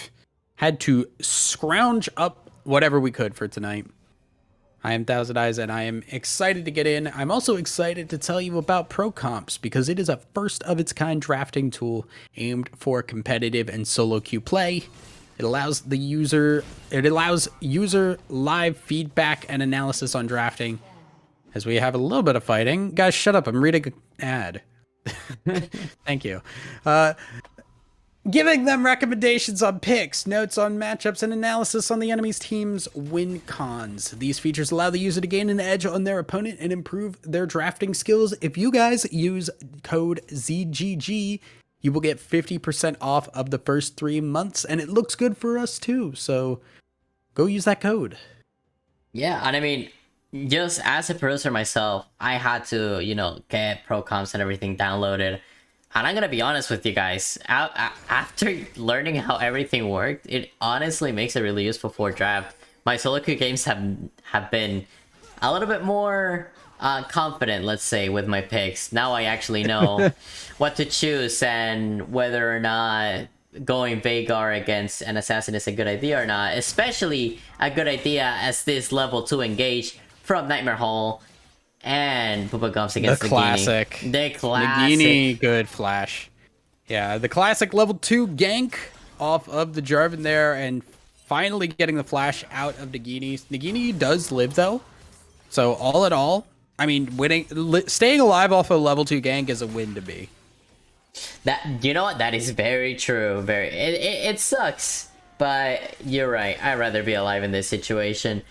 had to scrounge up whatever we could for tonight. I am Thousand Eyes, and I am excited to get in. I'm also excited to tell you about Pro Comps because it is a first-of-its-kind drafting tool aimed for competitive and solo queue play. It allows user live feedback and analysis on drafting. As we have a little bit of fighting, guys, shut up! I'm reading an ad. Thank you. Giving them recommendations on picks, notes on matchups, and analysis on the enemy's team's win cons. These features allow the user to gain an edge on their opponent and improve their drafting skills. If you guys use code ZGG, you will get 50% off of the first 3 months, and it looks good for us too, so go use that code. Yeah, and I mean, just as a producer myself, I had to, get Pro Comps and everything downloaded. And I'm gonna be honest with you guys, after learning how everything worked, it honestly makes it really useful for draft. My solo queue games have been a little bit more confident, let's say, with my picks. Now I actually know what to choose and whether or not going Vagar against an assassin is a good idea or not. Especially a good idea as this level 2 engage from Nightmare Hall. And Bubba Gumps against the classic. The classic. Nagini, good flash. Yeah, the classic level 2 gank off of the Jarvan there, and finally getting the flash out of Nagini. Nagini does live, though. So, all in all, I mean, staying alive off a level 2 gank is a win to me. You know what? That is very true. It sucks, but you're right. I'd rather be alive in this situation.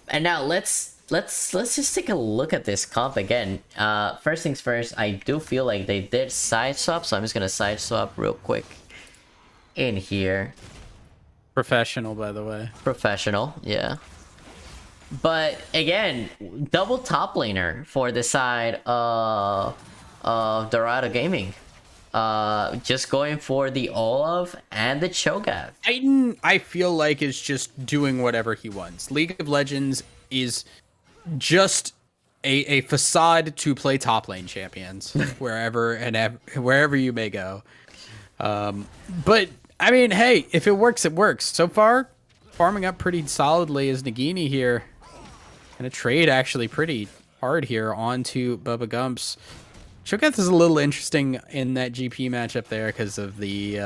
And now let's just take a look at this comp again. First things first, I do feel like they did side swap, so I'm just gonna side swap real quick in here. Professional, by the way. Professional, yeah. But again, double top laner for the side of Dorado Gaming. Just going for the Olaf and the Cho'Gath. Titan, I feel like, is just doing whatever he wants. League of Legends is just a facade to play top lane champions wherever you may go. But I mean, hey, if it works, it works. So far, farming up pretty solidly is Nagini here. Gonna trade actually pretty hard here onto Bubba Gumps. Cho'Gath is a little interesting in that GP matchup there because of the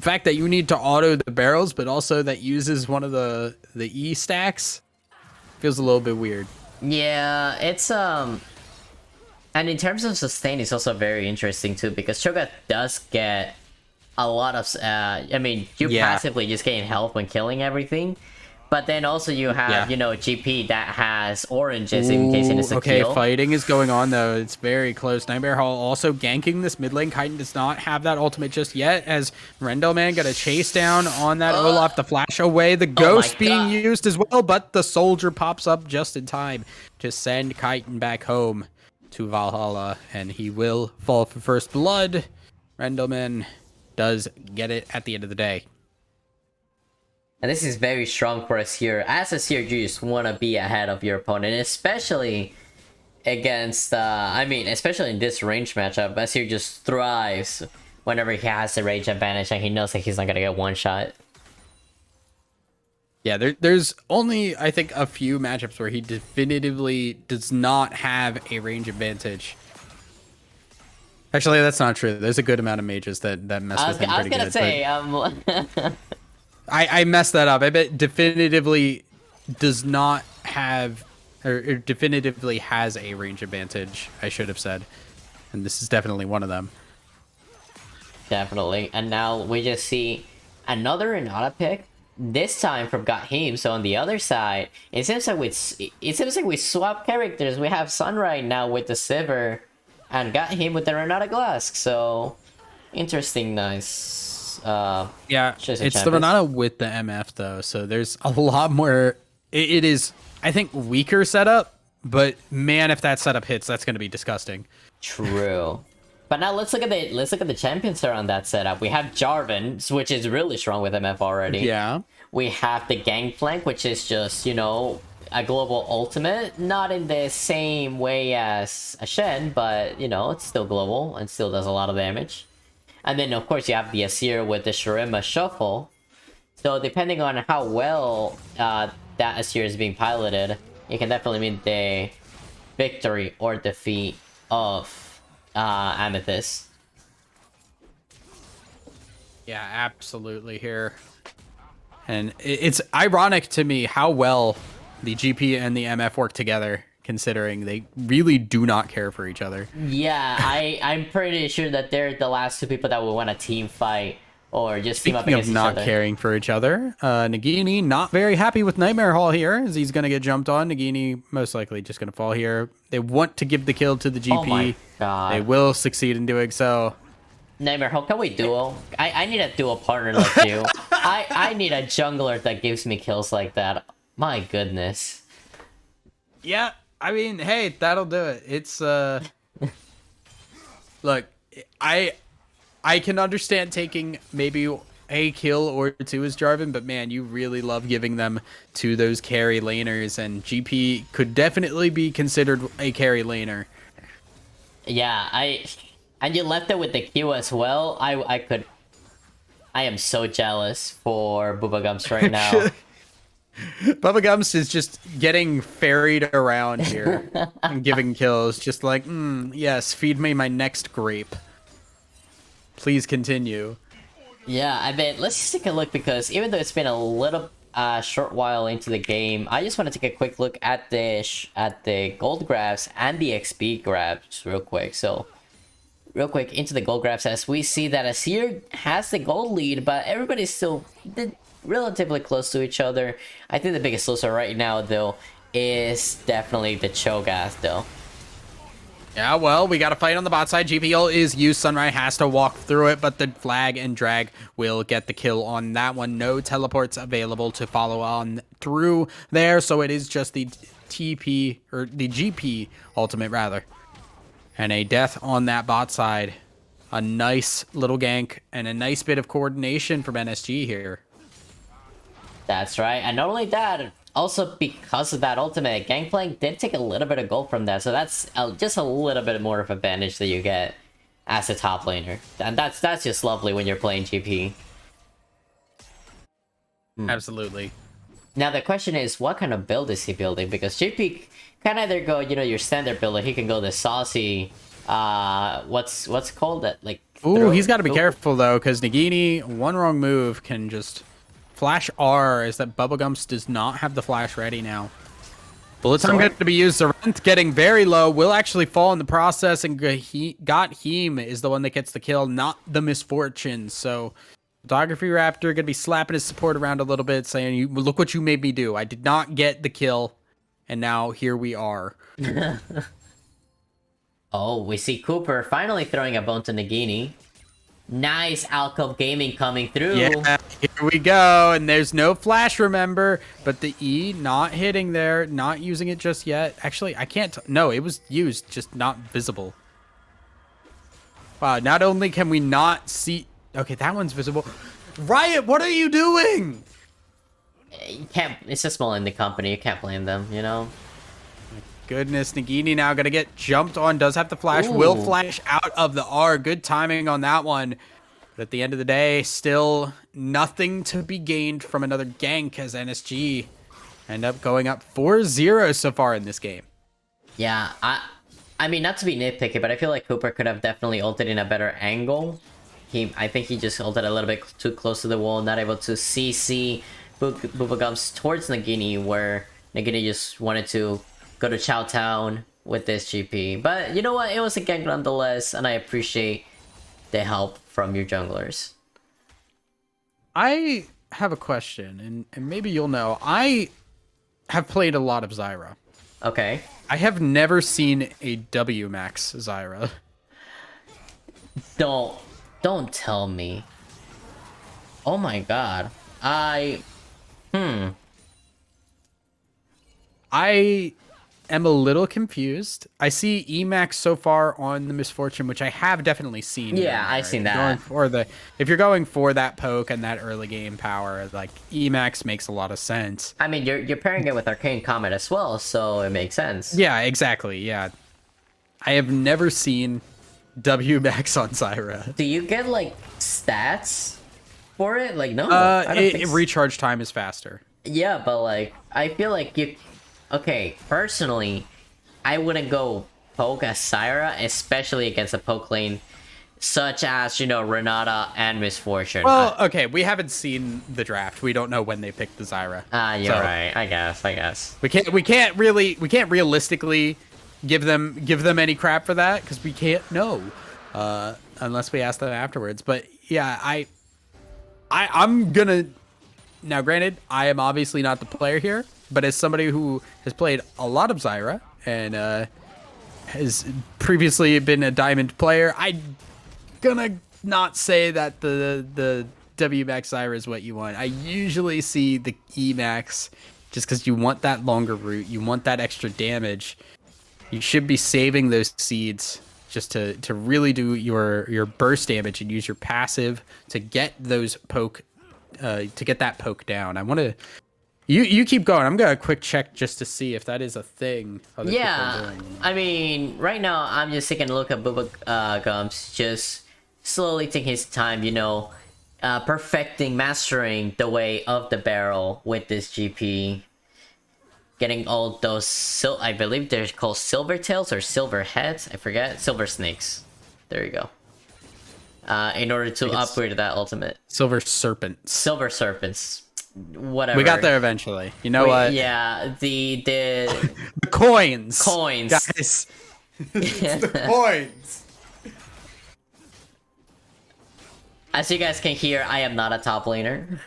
fact that you need to auto the barrels, but also that uses one of the E stacks. Feels a little bit weird. Yeah, it's and in terms of sustain, it's also very interesting too because Cho'Gath does get a lot of I mean, you passively just gain health when killing everything, but then also you have GP that has oranges in case it is a kill. Okay, fighting is going on though. It's very close. Nightmare Hall also ganking this mid lane. Chitin does not have that ultimate just yet as Rendellman got a chase down on that Olaf. The flash away. The ghost being used as well, but the soldier pops up just in time to send Chitin back home to Valhalla, and he will fall for first blood. Rendellman does get it at the end of the day. And this is very strong for us here. As a CRG, you just want to be ahead of your opponent, especially against, especially in this range matchup. Asir just thrives whenever he has the range advantage and he knows that he's not going to get one shot. Yeah, there's only, I think, a few matchups where he definitively does not have a range advantage. Actually, that's not true. There's a good amount of mages that mess with him pretty good. I was going to say, I messed that up. I bet definitively does not have, or definitively has a range advantage, I should have said. And this is definitely one of them. Definitely. And now we just see another Renata pick, this time from Gahim. So on the other side, it seems like we swap characters. We have Sunrise now with the Sivir and Gahim with the Renata Glask. So interesting, nice. Yeah, it's the Renata with the MF though, so there's a lot more. It is, I think, weaker setup, but man, if that setup hits, that's going to be disgusting. True. But now let's look at the champions that are on that setup. We have Jarvan, which is really strong with MF already. Yeah. We have the Gangplank, which is just, you know, a global ultimate. Not in the same way as a Shen, but, you know, it's still global and still does a lot of damage. And then, of course, you have the Asir with the Shurima Shuffle. So depending on how well that Asir is being piloted, it can definitely mean the victory or defeat of Amethyst. Yeah, absolutely here. And it's ironic to me how well the GP and the MF work together, considering they really do not care for each other. Yeah, I'm pretty sure that they're the last two people that will want a team fight or just team up Speaking against of each not other. caring for each other, Nagini not very happy with Nightmare Hall here, as he's going to get jumped on. Nagini most likely just going to fall here. They want to give the kill to the GP. Oh my god. They will succeed in doing so. Nightmare, how can we duo? I need a duo partner like you. I need a jungler that gives me kills like that. My goodness. Yeah, I mean, hey, that'll do it. It's look, I can understand taking maybe a kill or two as Jarvan, but man, you really love giving them to those carry laners, and GP could definitely be considered a carry laner. Yeah, and you left it with the Q as well. I am so jealous for Boobagums right now. Bubba Gums is just getting ferried around here and giving kills, just like, yes, feed me my next grape. Please continue. Yeah, I bet. Let's just take a look, because even though it's been a little short while into the game, I just want to take a quick look at the gold grabs and the XP grabs real quick. So, real quick into the gold grabs, as we see that Asir has the gold lead, but everybody's still relatively close to each other. I think the biggest loser right now, though, is definitely the Cho'Gath, though. Yeah, well, we got a fight on the bot side. GPL is used. Sunrise has to walk through it, but the flag and drag will get the kill on that one. No teleports available to follow on through there, so it is just the TP, or the GP ultimate, rather. And a death on that bot side. A nice little gank and a nice bit of coordination from NSG here. That's right, and not only that, also because of that ultimate, Gangplank did take a little bit of gold from that, so that's just a little bit more of advantage that you get as a top laner, and that's just lovely when you're playing GP. Absolutely. Now the question is, what kind of build is he building? Because GP can either go, you know, your standard build, or he can go the saucy, what's called that, like. Ooh, he's got to be careful though, because Nagini, one wrong move can just flash R, is that Bubblegums does not have the flash ready now. Bullet time going to be used. Zarent getting very low, will actually fall in the process, and Got-Heem is the one that gets the kill, not the Misfortune. So Photography Raptor going to be slapping his support around a little bit, saying, look what you made me do. I did not get the kill, and now here we are. Oh, we see Cooper finally throwing a bone to Nagini. Nice Alcove Gaming coming through. Yeah, here we go. And there's no flash, remember, but the E not hitting there, not using it just yet. Actually, I can't. No, it was used, just not visible. Wow, not only can we not see. Okay, that one's visible. Riot, what are you doing? You can't. It's a small indie company. You can't blame them, you know? Goodness, Nagini now gonna get jumped on. Does have the flash. Ooh. Will flash out of the R. Good timing on that one. But at the end of the day, still nothing to be gained from another gank, as NSG end up going up 4-0 so far in this game. Yeah, I mean, not to be nitpicky, but I feel like Cooper could have definitely ulted in a better angle. I think he just ulted a little bit too close to the wall, not able to CC Boobagums towards Nagini, where Nagini just wanted to go to Chow Town with this GP. But you know what? It was a gank nonetheless, and I appreciate the help from your junglers. I have a question, and maybe you'll know. I have played a lot of Zyra. Okay. I have never seen a W max Zyra. Don't tell me. Oh my god. am a little confused. I see Emax so far on the Misfortune, which I have definitely seen. Yeah, I've seen that. If you're going for that poke and that early game power, like Emax makes a lot of sense. I mean, you're pairing it with Arcane Comet as well, so it makes sense. Yeah, exactly. Yeah, I have never seen W Max on Zyra. Do you get like stats for it? Like, no, I don't think so. Recharge time is faster. Yeah, but like, I feel like you. Okay, personally, I wouldn't go poke as Zyra, especially against a poke lane such as, you know, Renata and Misfortune. Well, okay, we haven't seen the draft. We don't know when they picked the Zyra. You're right. I guess. We can't realistically give them any crap for that because we can't know unless we ask them afterwards. But yeah, I'm gonna. Now, granted, I am obviously not the player here, but as somebody who has played a lot of Zyra and has previously been a Diamond player, I'm gonna not say that the W Max Zyra is what you want. I usually see the E Max just because you want that longer route, you want that extra damage. You should be saving those seeds just to really do your burst damage and use your passive to get those poke. To get that poke down. I want to. You keep going. I'm gonna quick check just to see if that is a thing. Yeah, I mean, right now I'm just taking a look at Bubba Gumps, just slowly taking his time, you know, perfecting, mastering the way of the barrel with this GP, getting all those. I believe they're called silver tails or silver heads. I forget. Silver snakes. There you go. In order to upgrade that ultimate. Silver serpents. Silver serpents. Whatever. We got there eventually. You know what? Yeah, the the coins. Coins. Guys. It's the coins. As you guys can hear, I am not a top laner.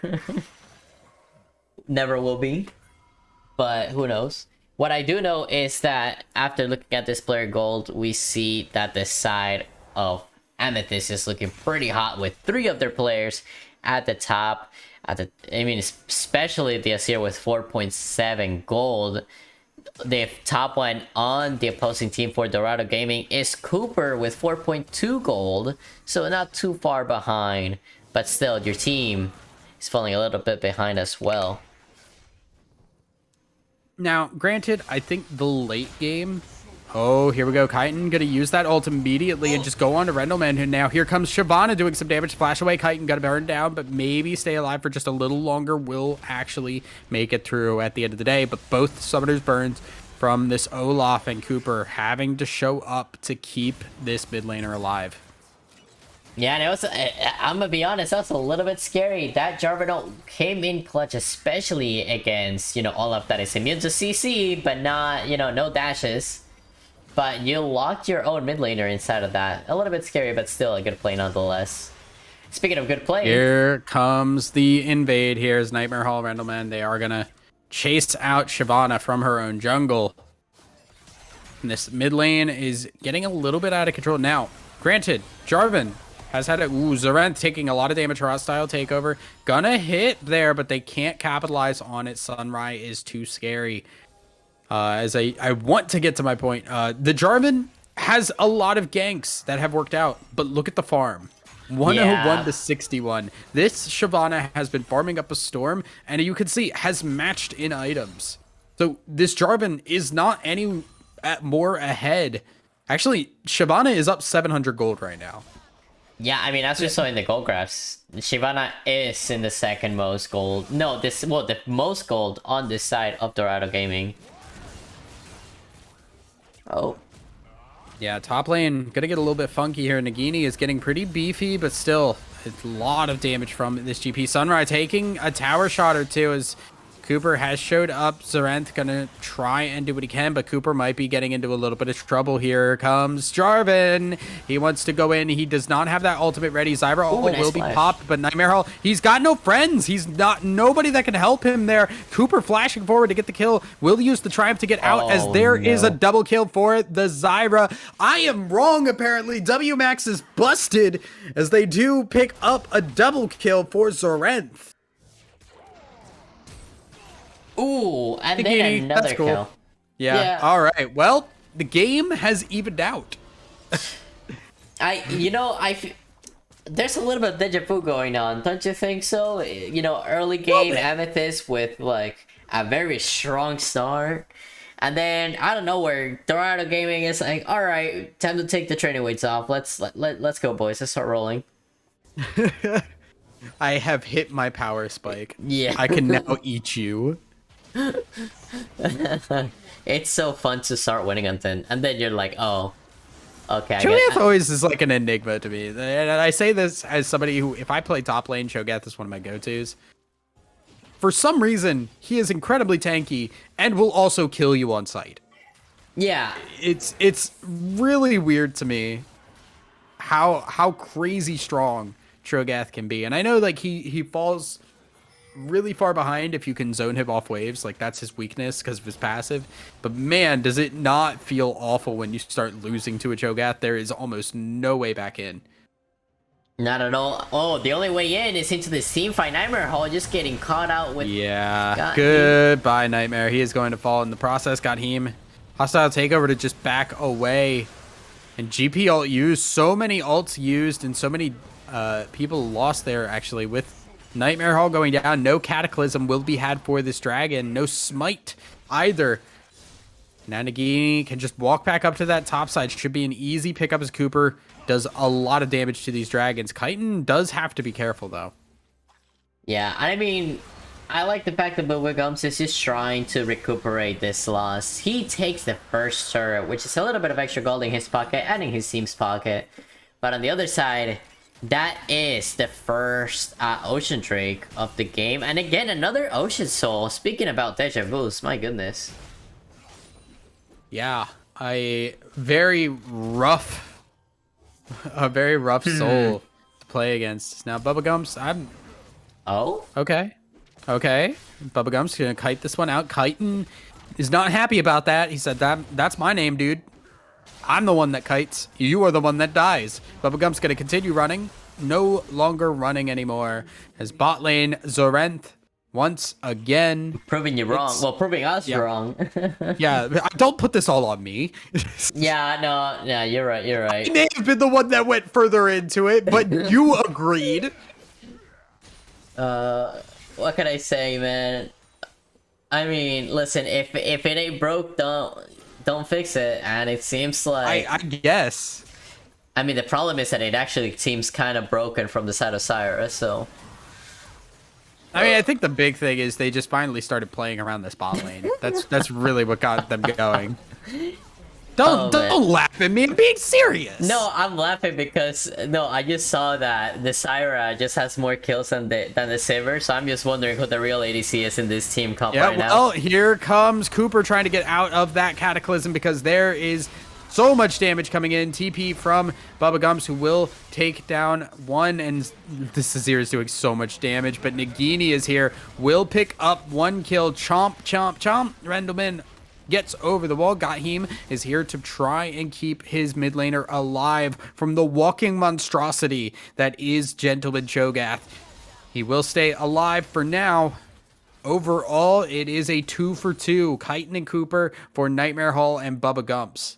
Never will be. But who knows? What I do know is that after looking at this player gold, we see that the side of Amethyst is looking pretty hot with 3 of their players at the top. I mean, especially the Asir with 4.7 gold. The top one on the opposing team for Dorado Gaming is Cooper with 4.2 gold. So not too far behind. But still, your team is falling a little bit behind as well. Now, granted, I think the late game... Oh, here we go. Chitin gonna use that ult immediately and just go on to Rendleman. And now here comes Shyvana doing some damage. Flash away. Chitin gotta burn down, but maybe stay alive for just a little longer. Will actually make it through at the end of the day. But both summoners burned from this Olaf and Cooper having to show up to keep this mid laner alive. Yeah, and it was, I'm gonna be honest, that was a little bit scary. That Jarvan came in clutch, especially against, you know, Olaf that is immune to CC, but not, you know, no dashes. But you locked your own mid laner inside of that. A little bit scary, but still a good play nonetheless. Speaking of good play... Here comes the invade. Here's Nightmare Hall, Rendleman. They are going to chase out Shyvana from her own jungle. And this mid lane is getting a little bit out of control. Now, granted, Jarvan has had a... Ooh, Zoranth taking a lot of damage. Hostile takeover. Gonna hit there, but they can't capitalize on it. Sunrise is too scary. As I want to get to my point, the Jarvan has a lot of ganks that have worked out, but look at the farm. 101 to 61. This Shyvana has been farming up a storm, and you can see has matched in items. So this Jarvan is not any more ahead. Actually, Shyvana is up 700 gold right now. Yeah, I mean, as we saw in the gold graphs, Shyvana is in the second most gold. No, the most gold on this side of Dorado Gaming. Oh. Yeah, top lane gonna get a little bit funky here. Nagini is getting pretty beefy, but still a lot of damage from this GP. Sunrise taking a tower shot or two as Cooper has showed up. Zoranth gonna try and do what he can, but Cooper might be getting into a little bit of trouble. Here comes Jarvan. He wants to go in. He does not have that ultimate ready. Zyra will be popped, but Nightmare Hall, he's got no friends. He's not nobody that can help him there. Cooper flashing forward to get the kill. Will use the Triumph to get out as there is a double kill for the Zyra. I am wrong, apparently. W Max is busted as they do pick up a double kill for Zoranth. Ooh, and then another kill. Yeah. All right. Well, the game has evened out. There's a little bit of deja vu going on, don't you think so? Early game Amethyst with like a very strong start, and then out of nowhere, Dorado Gaming is like, all right, time to take the training weights off. Let's go, boys. Let's start rolling. I have hit my power spike. Yeah. I can now eat you. It's so fun to start winning and then you're like, oh, okay. Cho'Gath always is like an enigma to me. And I say this as somebody who, if I play top lane, Cho'Gath is one of my go-tos. For some reason, he is incredibly tanky and will also kill you on sight. Yeah. It's really weird to me how crazy strong Cho'Gath can be. And I know like he falls really far behind if you can zone him off waves, like that's his weakness because of his passive. But man, does it not feel awful when you start losing to a Cho'Gath. There is almost no way back in. Not at all. Oh, the only way in is into this team fight. Nightmare Hall just getting caught out with... Yeah, goodbye Nightmare. He is going to fall in the process. Got him. Hostile takeover to just back away. And GP ult used. So many ults used and so many people lost there actually with Nightmare Hall going down. No Cataclysm will be had for this dragon. No Smite either. Now Nagini can just walk back up to that top side. Should be an easy pickup as Cooper does a lot of damage to these dragons. Chitin does have to be careful though. Yeah, I mean, I like the fact that Bubba is just trying to recuperate this loss. He takes the first turret, which is a little bit of extra gold in his pocket and in his team's pocket. But on the other side, that is the first Ocean Drake of the game. And again, another Ocean Soul. Speaking about deja vus, my goodness. Yeah, a very rough soul to play against. Now Bubblegums, Oh? Okay. Bubblegum's gonna kite this one out. Chitin is not happy about that. He said that's my name, dude. I'm the one that kites. You are the one that dies. Bubblegum's gonna continue running. No longer running anymore. As bot lane, Zorenth once again. Proving you wrong. Well, proving us wrong. Yeah, don't put this all on me. Yeah, no, yeah, you're right. I may have been the one that went further into it, but you agreed. What can I say, man? I mean, listen, if it ain't broke, don't fix it. And it seems like I guess. I mean, the problem is that it actually seems kind of broken from the side of Syra, so. I mean, I think the big thing is they just finally started playing around this bot lane. That's really what got them going. Don't laugh at me. I'm being serious. No, I'm laughing because I just saw that the Syra just has more kills than the Sivir, so I'm just wondering who the real ADC is in this team comp right now. Well, here comes Cooper trying to get out of that Cataclysm because there is so much damage coming in. TP from Bubba Gumps, who will take down one, and this Azir is doing so much damage, but Nagini is here, will pick up one kill. Chomp. Rendleman gets over the wall. Gahim is here to try and keep his mid laner alive from the walking monstrosity that is Gentleman Cho'Gath. He will stay alive for now. Overall, it is a 2 for 2. Chitin and Cooper for Nightmare Hall and Bubba Gumps.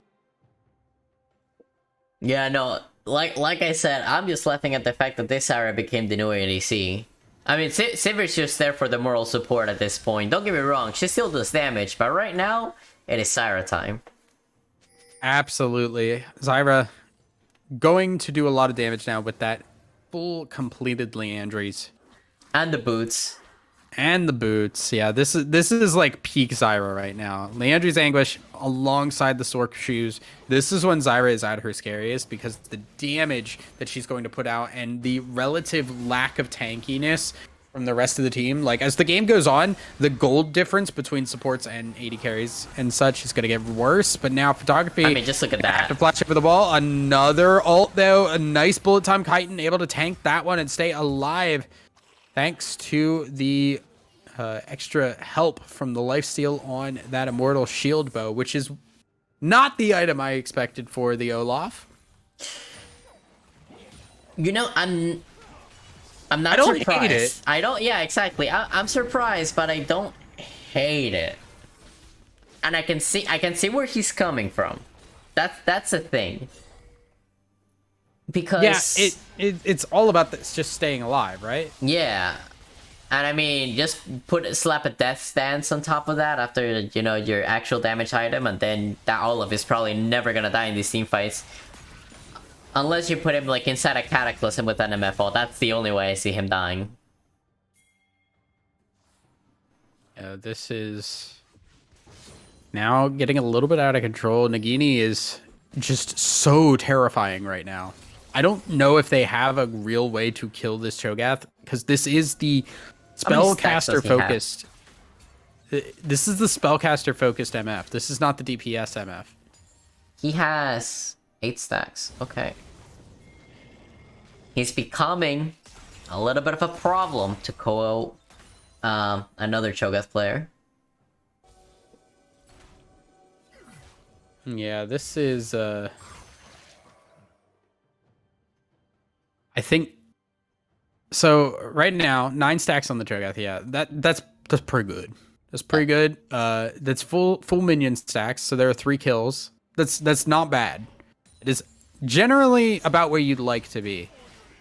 Yeah, no, like I said, I'm just laughing at the fact that this Syra became the new ADC. I mean, Sivir's just there for the moral support at this point. Don't get me wrong, she still does damage, but right now, it is Syra time. Absolutely. Zyra going to do a lot of damage now with that full completed Leandries. And the boots. And the boots. Yeah, this is like peak Zyra right now. Leandry's Anguish alongside the Sork shoes. This is when Zyra is at her scariest because the damage that she's going to put out and the relative lack of tankiness from the rest of the team. Like, as the game goes on, the gold difference between supports and AD carries and such is going to get worse. But now photography... I mean, just look at that. To flash over the ball. Another ult, though. A nice bullet time. Chitin able to tank that one and stay alive. Thanks to the extra help from the lifesteal on that Immortal Shield Bow, which is not the item I expected for the Olaf. You know, I'm not surprised. Hate it. I don't. Yeah, exactly. I'm surprised, but I don't hate it. and I can see where he's coming from. That's the thing. Because it's all about this, just staying alive, right? yeah. And I mean, just slap a death stance on top of that after, you know, your actual damage item, and then that Olaf is probably never gonna die in these team fights. Unless you put him like inside a cataclysm with an MFO, that's the only way I see him dying. This is now getting a little bit out of control. Nagini is just so terrifying right now. I don't know if they have a real way to kill this Cho'Gath, because this is the spellcaster focused. This is the spellcaster focused MF. This is not the DPS MF. He has 8 stacks. Okay. He's becoming a little bit of a problem to co another Cho'Gath player. Yeah, this is I think so. Right now, 9 stacks on the Cho'Gath. Yeah, that's pretty good. That's pretty good. That's full minion stacks. So there are 3 kills. That's not bad. It is generally about where you'd like to be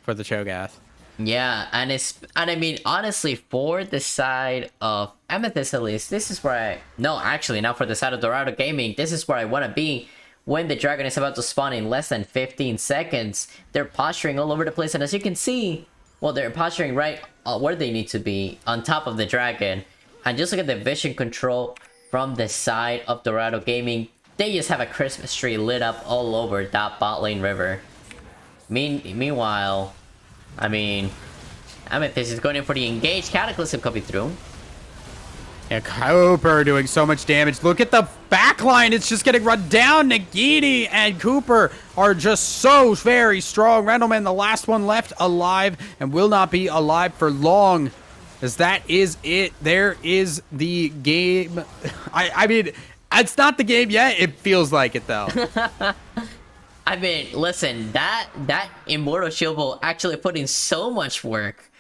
for the Cho'Gath. Yeah, and I mean, honestly, for the side of Amethyst at least, this is where now for the side of Dorado Gaming, this is where I want to be. When the dragon is about to spawn in less than 15 seconds, they're posturing all over the place, and as you can see, well, they're posturing right where they need to be, on top of the dragon. And just look at the vision control from the side of Dorado Gaming. They just have a Christmas tree lit up all over that bot lane river. Meanwhile, I mean, Amethyst is going in for the engaged Cataclysm coming through. Yeah, Cooper doing so much damage. Look at the backline. It's just getting run down. Nagini and Cooper are just so very strong. Randleman, the last one left alive, and will not be alive for long. As that is it. There is the game. I mean, it's not the game yet. It feels like it, though. I mean, listen, that Immortal Shield will actually put in so much work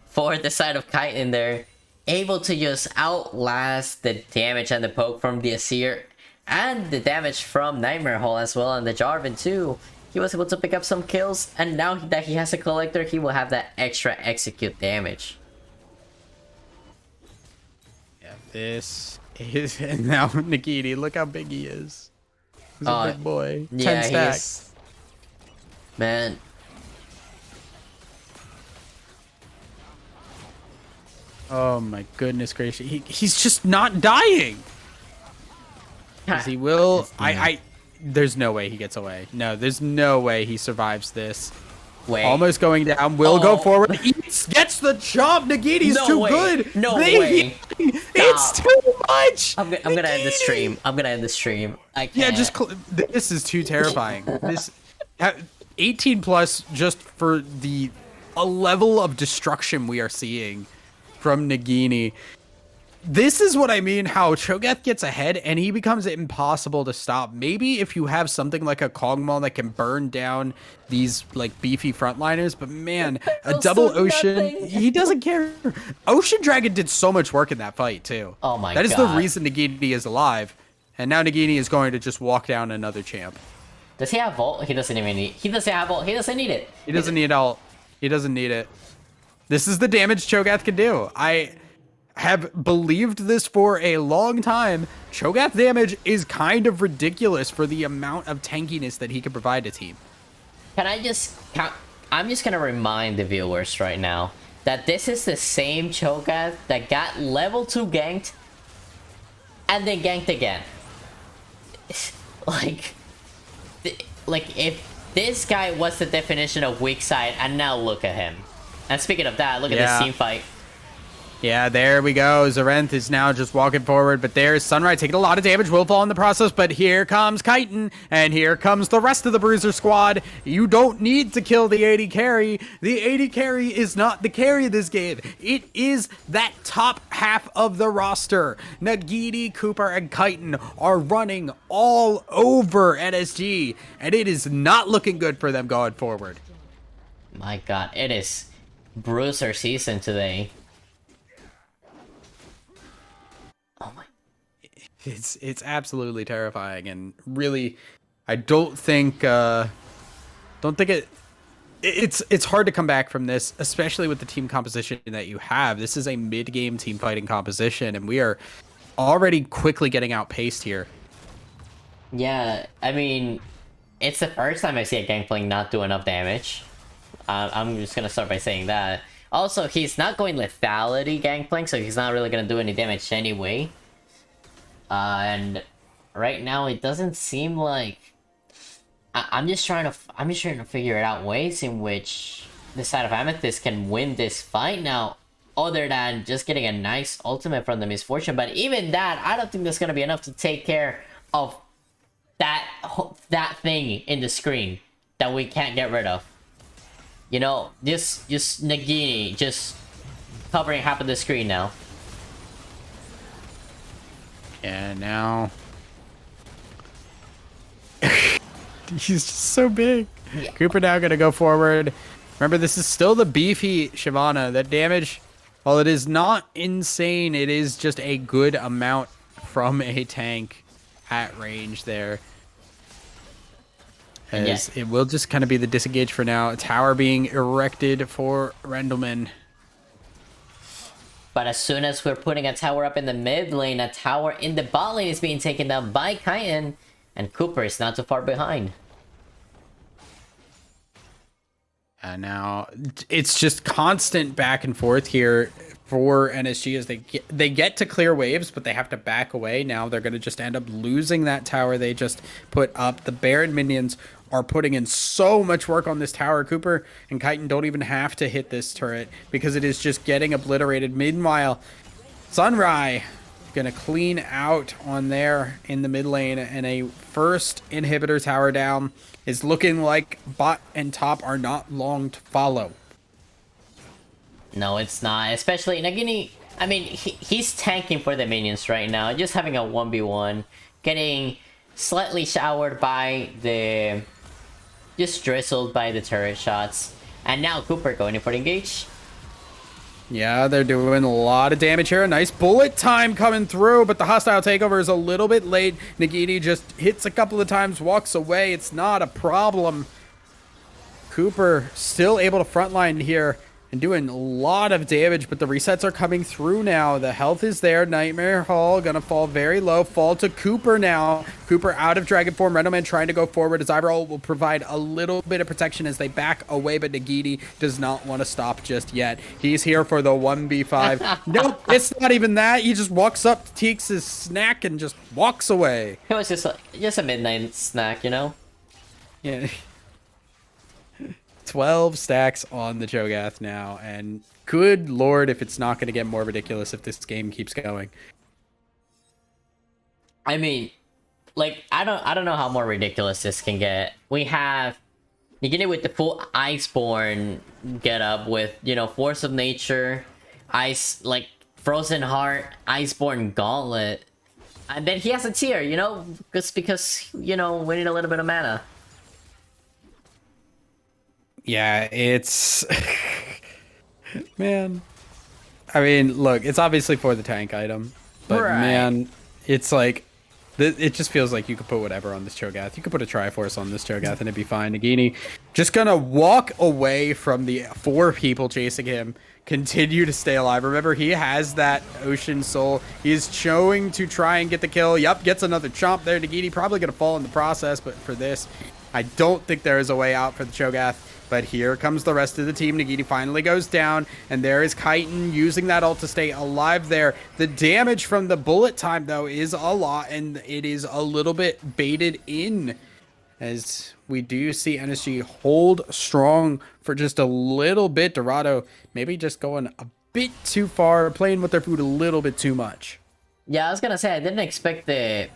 for the side of Kite in there. Able to just outlast the damage and the poke from the Asir, and the damage from Nightmare Hole as well, and the Jarvan too. He was able to pick up some kills, and now that he has a collector, he will have that extra execute damage. Yeah, this is, and now Nagini, look how big he is. He's a big boy. Yeah, 10 stacks. Man. Oh my goodness gracious. He's just not dying. He will. There's no way he gets away. No, there's no way he survives this. Wait. Almost going down. Will go forward. Gets the jump. Nagini's too good. No way. It's too much. I'm gonna end the stream. I'm gonna end the stream. I can't. Yeah, just this is too terrifying. This 18 plus just for a level of destruction we are seeing from Nagini. This is what I mean, how Cho'Gath gets ahead and he becomes impossible to stop. Maybe if you have something like a Kog'Maw that can burn down these like beefy frontliners, but man, a double Ocean, he doesn't care. Ocean Dragon did so much work in that fight too. Oh my god. That is the reason Nagini is alive. And now Nagini is going to just walk down another champ. Does he have Volt? He doesn't even need. He doesn't have Volt. He doesn't need it. He doesn't need ult. He doesn't need it. This is the damage Cho'Gath can do. I have believed this for a long time. Cho'Gath damage is kind of ridiculous for the amount of tankiness that he can provide a team. Can I just... I'm just gonna remind the viewers right now that this is the same Cho'Gath that got level 2 ganked and then ganked again. Like if this guy was the definition of weak side, and now look at him. And speaking of that, look at this team fight. Yeah, there we go. Zarenth is now just walking forward, but there's Sunrise taking a lot of damage. Will fall in the process, but here comes Chitin, and here comes the rest of the Bruiser squad. You don't need to kill the AD carry. The AD carry is not the carry of this game. It is that top half of the roster. Nagini, Cooper, and Chitin are running all over NSG, and it is not looking good for them going forward. My god, it is Bruiser season today. Oh my. It's absolutely terrifying, and really, I don't think it's hard to come back from this, especially with the team composition that you have. This is a mid-game team fighting composition, and we are already quickly getting outpaced here. Yeah, I mean, it's the first time I see a Gangplank not do enough damage. I'm just gonna start by saying that. Also, he's not going lethality Gangplank, so he's not really gonna do any damage anyway. And right now, it doesn't seem like... I'm just trying to figure it out ways in which the side of Amethyst can win this fight now, other than just getting a nice ultimate from the Misfortune. But even that, I don't think that's gonna be enough to take care of that thing in the screen that we can't get rid of. You know, just Nagini just covering half of the screen now. And now he's just so big. Yeah. Cooper now gonna go forward. Remember, this is still the beefy Shyvana. That damage, while it is not insane, it is just a good amount from a tank at range there. As it will just kind of be the disengage for now. A tower being erected for Rendleman. But as soon as we're putting a tower up in the mid lane, a tower in the bot lane is being taken down by Kai'En, and Cooper is not too far behind. And now it's just constant back and forth here for NSG as they get to clear waves, but they have to back away. Now they're going to just end up losing that tower they just put up. The Baron minions are putting in so much work on this tower. Cooper and Kai'En don't even have to hit this turret because it is just getting obliterated. Meanwhile, Sunrai gonna clean out on there in the mid lane, and a first inhibitor tower down. Is looking like bot and top are not long to follow. No, it's not. Especially Nagini. I mean, he's tanking for the minions right now. Just having a 1v1. Getting slightly showered by the... Just drizzled by the turret shots. And now Cooper going in for the engage. Yeah, they're doing a lot of damage here. A nice bullet time coming through, but the hostile takeover is a little bit late. Nagini just hits a couple of times, walks away. It's not a problem. Cooper still able to frontline here and doing a lot of damage, but the resets are coming through now. The health is there. Nightmare Hall gonna fall very low. Fall to Cooper now. Cooper out of Dragon Form. Rendleman trying to go forward. As Iroh will provide a little bit of protection as they back away, but Nagini does not want to stop just yet. He's here for the 1v5. Nope, it's not even that. He just walks up, takes his snack, and just walks away. It was just a midnight snack, you know? Yeah. 12 stacks on the Cho'Gath now, and good lord if it's not going to get more ridiculous if this game keeps going. I mean, like, I don't know how more ridiculous this can get. We have you get it with the full Iceborne get up with, you know, Force of Nature, Ice, like Frozen Heart, Iceborne Gauntlet, and then he has a tier, you know, just because, you know, we need a little bit of mana. Yeah, it's... man. I mean, look, it's obviously for the tank item. But right. Man, it's like... it just feels like you could put whatever on this Cho'Gath. You could put a Triforce on this Cho'Gath and it'd be fine. Nagini just gonna walk away from the 4 people chasing him. Continue to stay alive. Remember, he has that Ocean Soul. He is showing to try and get the kill. Yup, gets another chomp there. Nagini probably gonna fall in the process, but for this, I don't think there is a way out for the Cho'Gath. But here comes the rest of the team. Nagini finally goes down, and there is Kai'En using that ult to stay alive there. The damage from the bullet time, though, is a lot, and it is a little bit baited in, as we do see NSG hold strong for just a little bit. Dorado maybe just going a bit too far, playing with their food a little bit too much. Yeah, I was gonna say, I didn't expect the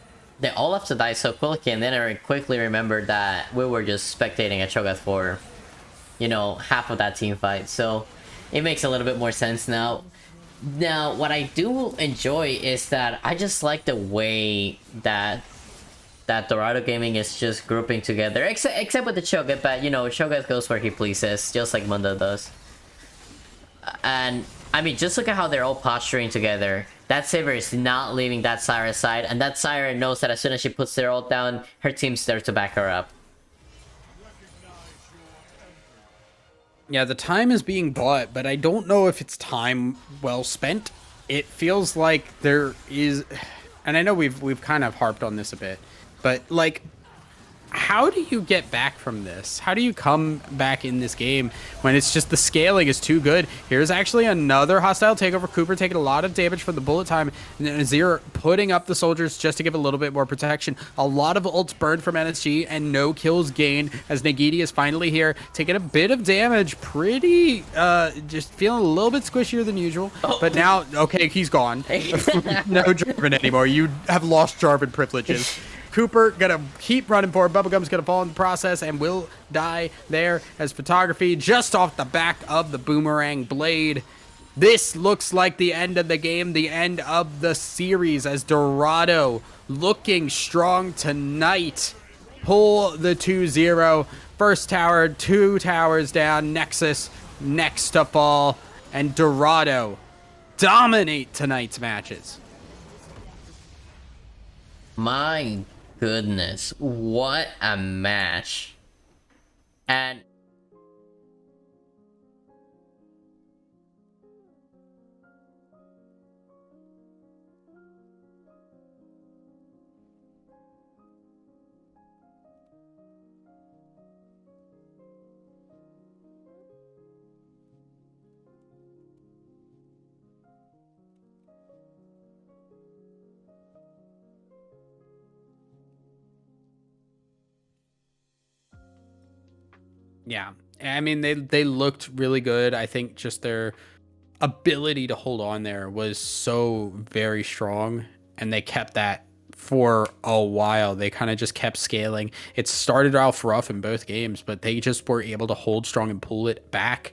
Olaf to die so quickly, and then I quickly remembered that we were just spectating a Cho'Gath for, you know, half of that team fight, so it makes a little bit more sense now. Now, what I do enjoy is that I just like the way that Dorado Gaming is just grouping together, except with the Cho'Gath, but, you know, Cho'Gath goes where he pleases, just like Mundo does. And, I mean, just look at how they're all posturing together. That Saber is not leaving that Siren side, and that Siren knows that as soon as she puts their ult down, her team's there to back her up. Yeah, the time is being bought, but I don't know if it's time well spent. It feels like there is, and I know we've kind of harped on this a bit, but like, how do you get back from this? How do you come back in this game when it's just the scaling is too good? Here's actually another hostile takeover. Cooper taking a lot of damage from the bullet time. And Azir putting up the soldiers just to give a little bit more protection. A lot of ults burned from NSG and no kills gained as Nagiti is finally here, taking a bit of damage. Pretty, just feeling a little bit squishier than usual. Oh. But now, okay, he's gone. No Jarvan anymore. You have lost Jarvan privileges. Cooper gonna keep running forward. Bubblegum's gonna fall in the process and will die there as photography just off the back of the boomerang blade. This looks like the end of the game, the end of the series as Dorado looking strong tonight. Pull the 2-0. First tower, 2 towers down. Nexus next to fall. And Dorado dominate tonight's matches. My goodness, what a match. And yeah, I mean, they looked really good. I think just their ability to hold on there was so very strong, and they kept that for a while. They kind of just kept scaling. It started off rough in both games, but they just were able to hold strong and pull it back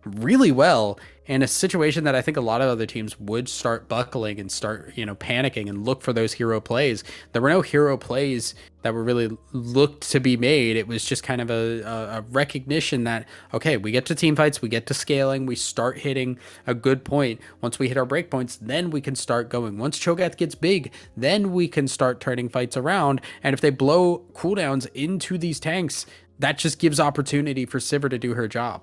really well in a situation that I think a lot of other teams would start buckling and start, panicking and look for those hero plays. There were no hero plays that were really looked to be made. It was just kind of a recognition that, okay, we get to team fights, we get to scaling, we start hitting a good point. Once we hit our breakpoints, then we can start going. Once Cho'Gath gets big, then we can start turning fights around. And if they blow cooldowns into these tanks, that just gives opportunity for Sivir to do her job.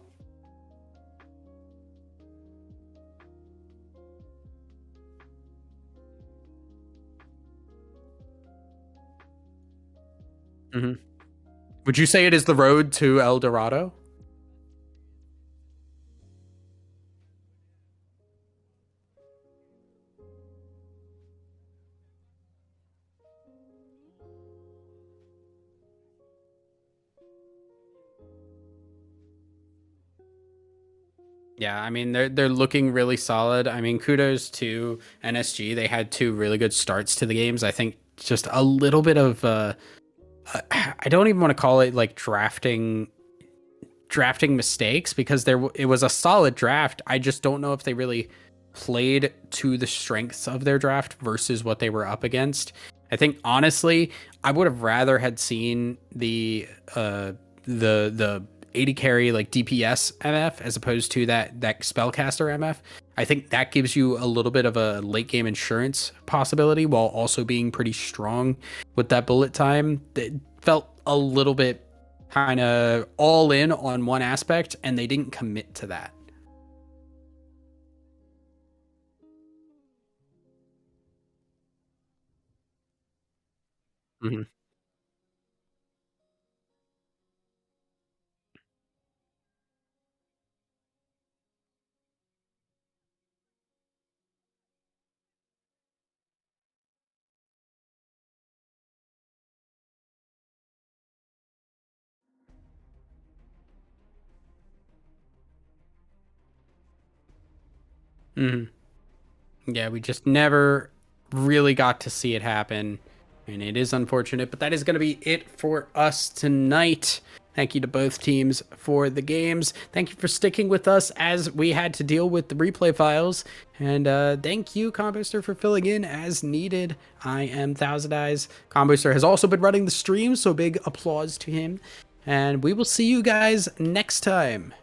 Mm-hmm. Would you say it is the road to El Dorado? Yeah, I mean they're looking really solid. I mean, kudos to NSG. They had 2 really good starts to the games. I think just a little bit of I don't even want to call it like drafting mistakes, because it was a solid draft. I just don't know if they really played to the strengths of their draft versus what they were up against. I think honestly, I would have rather had seen the 80 carry like DPS MF as opposed to that spellcaster MF. I think that gives you a little bit of a late game insurance possibility while also being pretty strong with that bullet time. It felt a little bit kind of all in on one aspect, and they didn't commit to that. Mm-hmm. Mm-hmm. Yeah, we just never really got to see it happen. And it is unfortunate, but that is going to be it for us tonight. Thank you to both teams for the games. Thank you for sticking with us as we had to deal with the replay files. And thank you, Combooster, for filling in as needed. I am Thousand Eyes. Combooster has also been running the stream, so big applause to him. And we will see you guys next time.